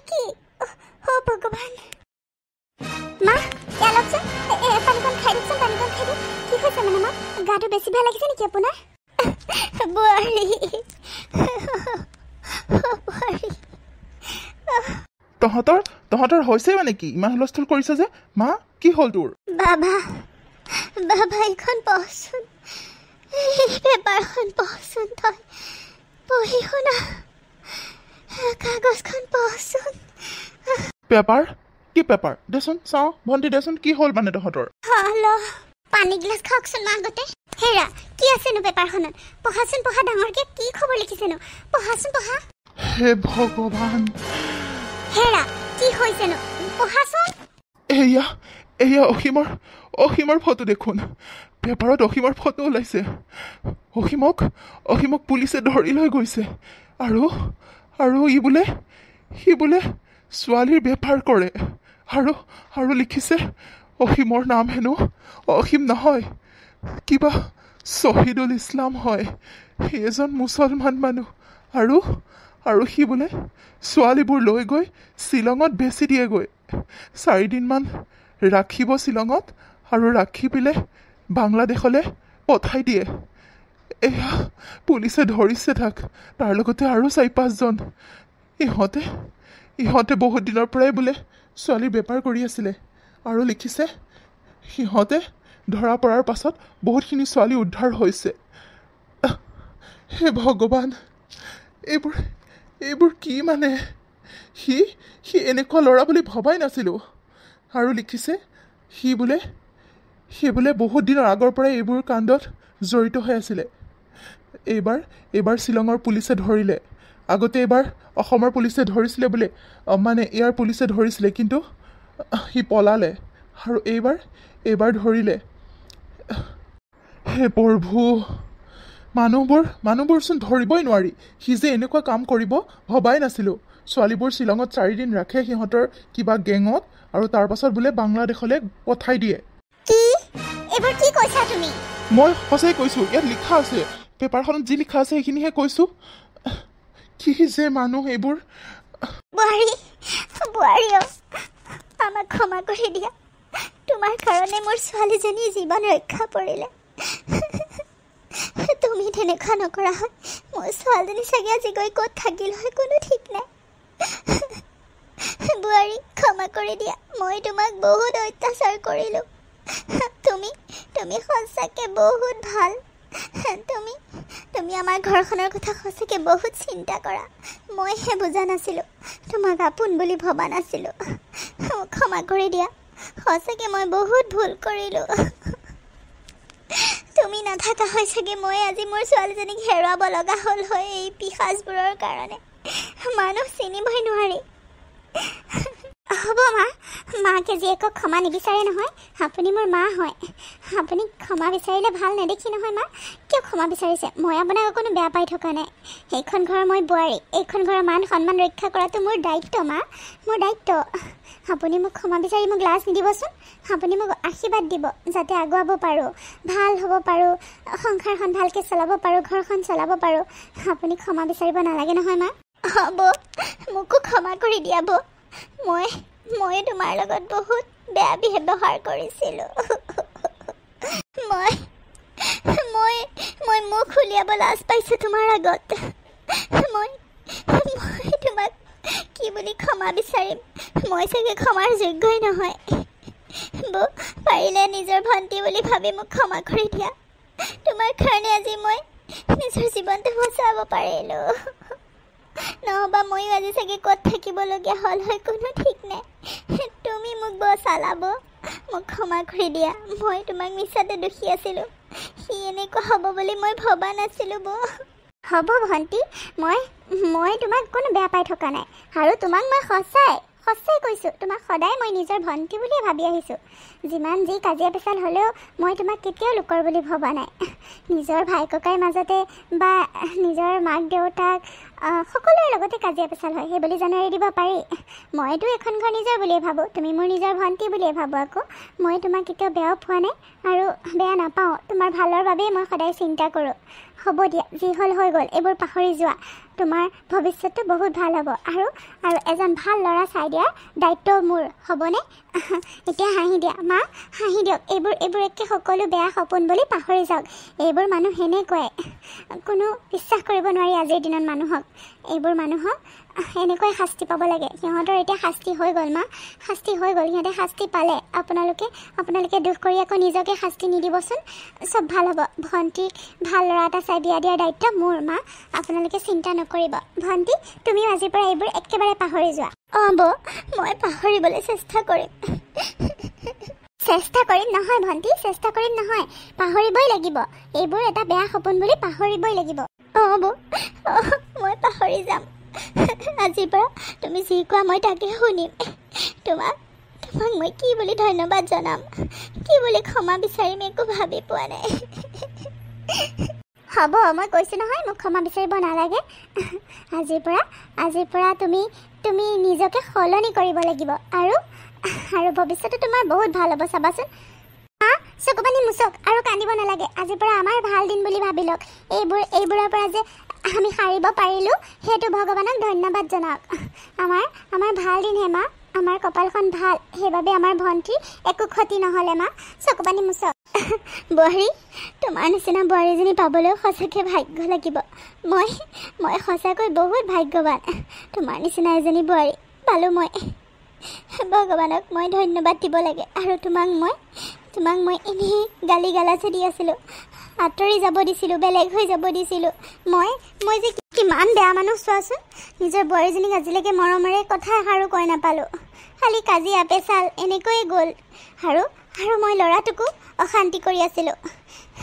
কি ভগৱান মা অলপচোন পানীকণ খাই দিয়কচোন পানীকণ খাই দিয়ক কি হৈছে মানে মা গাটো বেছি বেয়া লাগিছে নেকি আপোনাৰ বোৱাৰী তহঁতৰ হৈছে মানে কি ইমান হুলস্থুল কৰিছ যে মা কি হ'ল তোৰ বাবা এইখন পঢ়চোন পেপাৰখন পঢ়চোন তই পঢ়ি শুনা কাগজখন পঢ়চোন পেপাৰ কি পেপাৰ দেচোন চাওঁ ভণ্টি দেচোন কি হ'ল মানে তহঁতৰ পানী গিলাচ খাওকচোন মা আগতে হেৰা কি আছেনো পেপাৰখনত পঢ়াচোন পঢ়া ডাঙৰকে কি খবৰ লিখিছেনো পঢ়াচোন পঢ়া হে ভগৱান হেৰা কি হৈছেনো পঢ়াচোন এয়া অসীমৰ ফটো দেখোন পেপাৰত অসীমৰ ফটো ওলাইছে অসীমক পুলিচে ধৰি লৈ গৈছে আৰু সি বোলে ছোৱালীৰ বেপাৰ কৰে আৰু লিখিছে অসীমৰ নাম হেনো অসীম নহয় কিবা শ্বহীদুল ইছলাম হয় সি এজন মুছলমান মানুহ আৰু সি বোলে ছোৱালীবোৰ লৈ গৈ শ্বিলঙত বেচি দিয়েগৈ 4 দিনমান ৰাখিব শ্বিলঙত আৰু ৰাখি পেলাই বাংলাদেশলৈ পঠাই দিয়ে এয়া পুলিচে ধৰিছে তাক, তাৰ লগতে আৰু 4-5জন। ইহঁতে বহুত দিনৰ পৰাই বোলে ছোৱালীৰ বেপাৰ কৰি আছিলে, আৰু লিখিছে সিহঁতে ধৰা পৰাৰ পাছত বহুতখিনি ছোৱালী উদ্ধাৰ হৈছে। হে ভগৱান, এইবোৰ কি মানে? সি এনেকুৱা ল'ৰা বুলি ভবাই নাছিলোঁ। আৰু লিখিছে সি বোলে বহুত দিনৰ আগৰ পৰাই এইবোৰ কাণ্ডত জড়িত হৈ আছিলে। এইবাৰ শ্বিলঙৰ পুলিচে ধৰিলে, আগতে এইবাৰ অসমৰ পুলিচে ধৰিছিলে বোলে, মানে ইয়াৰ পুলিচে ধৰিছিলে, কিন্তু সি পলালে, আৰু এইবাৰ ধৰিলে। হে প্ৰভু, মানুহবোৰচোন ধৰিবই নোৱাৰি। সি যে এনেকুৱা কাম কৰিব ভবাই নাছিলোঁ। ছোৱালীবোৰ শ্বিলঙত 4 দিন ৰাখে সিহঁতৰ কিবা গেঙত, আৰু তাৰ পাছত বোলে বাংলাদেশলৈ পঠাই দিয়ে। এইবোৰ কি কৈছা তুমি? মই সঁচাই কৈছোঁ, ইয়াত লিখা আছে, পেপাৰখনত যি লিখা আছে সেইখিনিহে কৈছোঁ। কি যে মানুহ এইবোৰ। বোৱাৰী আমাক ক্ষমা কৰি দিয়া। তোমাৰ কাৰণে মোৰ ছোৱালীজনীৰ জীৱন ৰক্ষা পৰিলে। তুমি তেনেকুৱা নকৰা হয় মোৰ ছোৱালীজনী চাগে আজি গৈ ক'ত থাকিল হয় কোনো ঠিক নাই। বোৱাৰী ক্ষমা কৰি দিয়া, মই তোমাক বহুত অত্যাচাৰ কৰিলোঁ। তুমি সঁচাকৈ বহুত ভাল। তুমি আমাৰ ঘৰখনৰ কথা সঁচাকৈ বহুত চিন্তা কৰা। মইহে বুজা নাছিলোঁ, তোমাক আপোন বুলি ভবা নাছিলোঁ। মোক ক্ষমা কৰি দিয়া, সঁচাকৈ মই বহুত ভুল কৰিলোঁ। তুমি নাথাকা হৈ চাগে মই আজি মোৰ ছোৱালীজনীক হেৰুৱাব লগা হ'ল হয় এই পিশাচবোৰৰ কাৰণে। মানুহ চিনিবই নোৱাৰি। হ'ব মাকে জীয়েকক ক্ষমা নিবিচাৰে নহয়, আপুনি মোৰ মা হয়। আপুনি ক্ষমা বিচাৰিলে ভাল নেদেখি নহয় মা। কিয় ক্ষমা বিচাৰিছে? মই আপোনাক অকণো বেয়া পাই থকা নাই। এইখন ঘৰৰ মই বোৱাৰী, এইখন ঘৰৰ মান সন্মান ৰক্ষা কৰাটো মোৰ দায়িত্ব মা, মোৰ দায়িত্ব। আপুনি মোক ক্ষমা বিচাৰি মোক লাজ নিদিবচোন। আপুনি মোক আশীৰ্বাদ দিব যাতে আগুৱাব পাৰোঁ, ভাল হ'ব পাৰোঁ, সংসাৰখন ভালকৈ চলাব পাৰোঁ, ঘৰখন চলাব পাৰোঁ। আপুনি ক্ষমা বিচাৰিব নালাগে নহয় মা। হ'ব, মোকো ক্ষমা কৰি দিয়া বৌ। মই তোমাৰ লগত বহুত বেয়া ব্যৱহাৰ কৰিছিলোঁ। মই মুখ উলিয়াব লাজ পাইছোঁ তোমাৰ আগত। মই তোমাক কি বুলি ক্ষমা বিচাৰিম? মই চাগে ক্ষমাৰ যোগ্যই নহয়। বৌ, পাৰিলে নিজৰ ভণ্টি বুলি ভাবি মোক ক্ষমা কৰি দিয়া। তোমাৰ কাৰণে আজি মই নিজৰ জীৱনটো বচাব পাৰিলোঁ। নহবা ময়ো আজি চাগে ক'ত থাকিবলগীয়া হ'ল হয় কোনো ঠিক নাই। তুমি মোক বচালা বৌ, মোক ক্ষমা কৰি দিয়া। মই তোমাক মিছাতে দুখী আছিলোঁ। সি এনেকুৱা হ'ব বুলি মই ভবা নাছিলোঁ বৌ। হ'ব ভণ্টি, মই তোমাক কোনো বেয়া পাই থকা নাই, আৰু তোমাক মই সঁচাই কৈছোঁ, তোমাক সদায় মই নিজৰ ভণ্টি বুলিয়ে ভাবি আহিছোঁ। যিমান যি কাজিয়া পেচাল হ'লেও মই তোমাক কেতিয়াও লোকৰ বুলি ভবা নাই। নিজৰ ভাই ককাইৰ মাজতে বা নিজৰ মাক দেউতাক সকলোৰে লগতে কাজিয়া পেচাল হয়, সেই বুলি জানো এৰি দিব পাৰি? মইতো এখন ঘৰ নিজৰ বুলিয়ে ভাবোঁ, তুমি মোৰ নিজৰ ভণ্টি বুলিয়ে ভাবোঁ। আকৌ মই তোমাক কেতিয়াও বেয়াও পোৱা নাই আৰু বেয়া নাপাওঁ। তোমাৰ ভালৰ বাবেই মই সদায় চিন্তা কৰোঁ। হ'ব দিয়া, যি হ'ল হৈ গ'ল, এইবোৰ পাহৰি যোৱা। তোমাৰ ভৱিষ্যতটো বহুত ভাল হ'ব, আৰু এজন ভাল ল'ৰা চাই দিয়াৰ দায়িত্ব মোৰ, হ'বনে? এতিয়া হাঁহি দিয়া মা, হাঁহি দিয়ক। এইবোৰ একে সকলো বেয়া সপোন বুলি পাহৰি যাওক। এইবোৰ মানুহ সেনেকুৱাই, কোনো বিশ্বাস কৰিব নোৱাৰি আজিৰ দিনত মানুহক। এইবোৰ মানুহক এনেকুৱাই শাস্তি পাব লাগে। সিহঁতৰ এতিয়া শাস্তি হৈ গ'ল মা, শাস্তি হৈ গ'ল। সিহঁতে শাস্তি পালে। আপোনালোকে দুখ কৰি আকৌ নিজকে শাস্তি নিদিবচোন। চব ভাল হ'ব। ভণ্টিক ভাল ল'ৰা এটা চাই বিয়া দিয়াৰ দায়িত্ব মোৰ মা, আপোনালোকে চিন্তা নকৰিব। ভণ্টি, তুমিও আজিৰ পৰা এইবোৰ একেবাৰে পাহৰি যোৱা। বৌ, মই পাহৰিবলৈ চেষ্টা কৰিম। চেষ্টা কৰিম নহয় ভণ্টি, চেষ্টা কৰিম নহয়, পাহৰিবই লাগিব। এইবোৰ এটা বেয়া সপোন বুলি পাহৰিবই লাগিব। বৌ, মই পাহৰি যাম। আজিৰ পৰা তুমি যি কোৱা মই তাকে শুনিম। তোমাক মই কি বুলি ধন্যবাদ জনাম, কি বুলি ক্ষমা বিচাৰিম, একো ভাবি পোৱা নাই। হ'ব, মই কৈছোঁ নহয় মোক ক্ষমা বিচাৰিব নালাগে। আজিৰ পৰা তুমি নিজকে সলনি কৰিব লাগিব, আৰু ভৱিষ্যতে তোমাৰ বহুত ভাল হ'ব চাবাচোন। চকু পানী মুচক আৰু কান্দিব নালাগে। আজিৰ পৰা আমাৰ ভাল দিন বুলি ভাবি লওক। এইবোৰৰ পৰা যে আমি সাৰিব পাৰিলোঁ, সেইটো ভগৱানক ধন্যবাদ জনাওক। আমাৰ ভাল দিনহে মা, আমাৰ কপালখন ভাল, সেইবাবে আমাৰ ভণ্টিৰ একো ক্ষতি নহ'লে মা। চকু পানী মুচক। বোৱাৰী তোমাৰ নিচিনা বোৱাৰীজনী পাবলৈ সঁচাকৈ ভাগ্য লাগিব মই সঁচাকৈ বহুত ভাগ্যৱান তোমাৰ নিচিনা এজনী বোৱাৰী পালোঁ মই ভগৱানক মই ধন্যবাদ দিব লাগে আৰু তোমাক মই এনেই গালি গালাজ দি আছিলোঁ আঁতৰি যাব দিছিলোঁ বেলেগ হৈ যাব দিছিলোঁ মই যে কিমান বেয়া মানুহ চোৱাচোন নিজৰ বোৱাৰীজনীক আজিলৈকে মৰমেৰে কথা এষাৰো কৈ নাপালোঁ খালি কাজিয়া পেচাল এনেকৈয়ে গ'ল আৰু মই ল'ৰাটোকো অশান্তি কৰি আছিলোঁ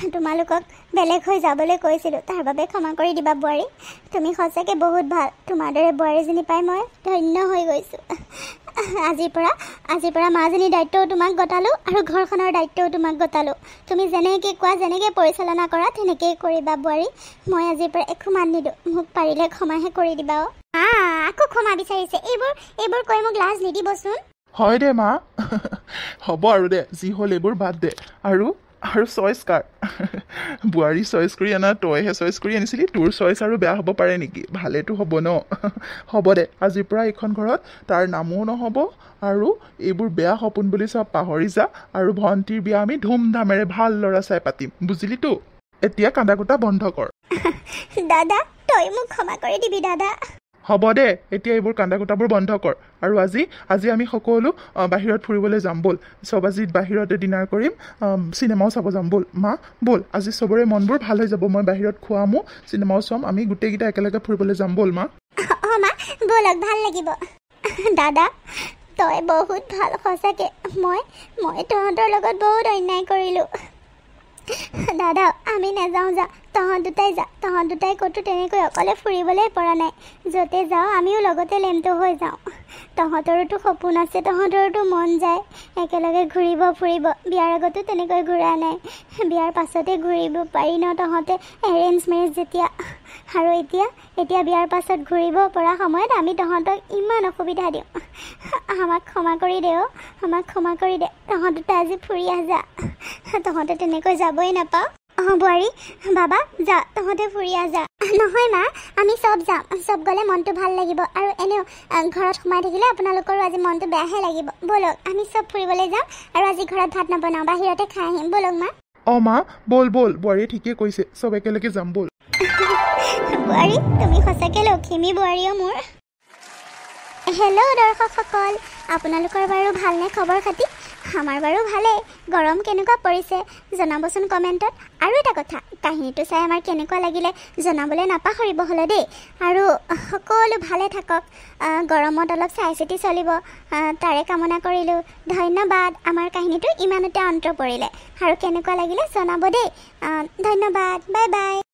তোমালোকক বেলেগ হৈ যাবলৈ কৈছিলোঁ তাৰ বাবে ক্ষমা কৰি দিবা বোৱাৰী তুমি সঁচাকৈ বহুত ভাল তোমাৰ দৰে বোৱাৰীজনী পাই মই ধন্য হৈ গৈছোঁ আজিৰ পৰা মাজনীৰ দায়িত্বও তোমাক গতালোঁ আৰু ঘৰখনৰ দায়িত্বও তোমাক গতালোঁ তুমি যেনেকৈ কোৱা যেনেকৈ পৰিচালনা কৰা তেনেকৈয়ে কৰিবা বোৱাৰী মই আজিৰ পৰা একো মান নিদিওঁ মোক পাৰিলে ক্ষমাহে কৰি দিবা আকৌ ক্ষমা বিচাৰিছে এইবোৰ কৈ মোক লাজ নিদিবচোন হয় দে মা হ'ব আৰু দে যি হ'ল এইবোৰ বাদ দে আৰু চইচ কাৰ বোৱাৰী চইচ কৰি আনা তইহে চইচ কৰি আনিছিলি তোৰ চইচ আৰু বেয়া হ'ব পাৰে নেকি ভালেতো হ'ব ন হ'ব দে আজিৰ পৰা এইখন ঘৰত তাৰ নামো নহ'ব আৰু এইবোৰ বেয়া সপোন বুলি চব পাহৰি যা আৰু ভণ্টিৰ বিয়া আমি ধুমধামেৰে ভাল ল'ৰা চাই পাতিম বুজিলিতো এতিয়া কান্দা কুটা বন্ধ কৰ দাদা তই মোক ক্ষমা কৰি দিবি দাদা হ'ব দে এতিয়া এইবোৰ কান্দা কুটাবোৰ বন্ধ কৰ আৰু আজি আমি সকলো বাহিৰত ফুৰিবলৈ যাম ব'ল চব আজি বাহিৰতে ডিনাৰ কৰিম চিনেমাও চাব যাম ব'ল মা ব'ল আজি চবৰে মনবোৰ ভাল হৈ যাব মই বাহিৰত খুৱামো চিনেমাও চাম আমি গোটেইকেইটা একেলগে ফুৰিবলৈ যাম ব'ল মা মা ব'লক ভাল লাগিব দাদা তই বহুত ভাল সঁচাকৈ মই তহঁতৰ লগত বহুত অন্যায় কৰিলোঁ দাদা আমি নাযাওঁ যা তহঁত দুটাই ক'তো তেনেকৈ অকলে ফুৰিবলৈ পৰা নাই য'তে যাওঁ আমিও লগতে লেমটো হৈ যাওঁ তহঁতৰোতো সপোন আছে তহঁতৰোতো মন যায় একেলগে ঘূৰিব ফুৰিব বিয়াৰ আগতো তেনেকৈ ঘূৰা নাই বিয়াৰ পাছতে ঘূৰিব পাৰি ন তহঁতে এৰেঞ্জ মেৰেজ যেতিয়া আৰু এতিয়া বিয়াৰ পাছত ঘূৰিব পৰা সময়ত আমি তহঁতক ইমান অসুবিধা দিওঁ আমাক ক্ষমা কৰি দে আমাক ক্ষমা কৰি দে তহঁত দুটা আজি ফুৰি আহ যা তহঁতে তেনেকৈ যাবই নাপাওঁ বোৱাৰী বাবা যা তহঁতে ফুৰি আহ যা নহয় মা আমি চব যাম চব গ'লে মনটো ভাল লাগিব আৰু এনেও ঘৰত সোমাই থাকিলে আপোনালোকৰো আজি মনটো বেয়াহে লাগিব ব'লক আমি চব ফুৰিবলৈ যাম আৰু আজি ঘৰত ভাত নবনাওঁ বাহিৰতে খাই আহিম ব'লক মা মা ব'ল বোৱাৰীয়ে ঠিকেই কৈছে চব একেলগে যাম ব'ল বোৱাৰী তুমি সঁচাকৈ লখিমী বোৱাৰীও মোৰ হেল্ল' দৰ্শকসকল আপোনালোকৰ বাৰু ভালনে খবৰ খাতি আমাৰ বাৰু ভালেই গৰম কেনেকুৱা পৰিছে জনাবচোন কমেণ্টত আৰু এটা কথা কাহিনীটো চাই আমাৰ কেনেকুৱা লাগিলে জনাবলৈ নাপাহৰিব হ'লে দেই আৰু সকলো ভালে থাকক গৰমত অলপ চাই চিতি চলিব তাৰে কামনা কৰিলোঁ ধন্যবাদ আমাৰ কাহিনীটো ইমানতে অন্ত পৰিলে আৰু কেনেকুৱা লাগিলে জনাব দেই ধন্যবাদ বাই বাই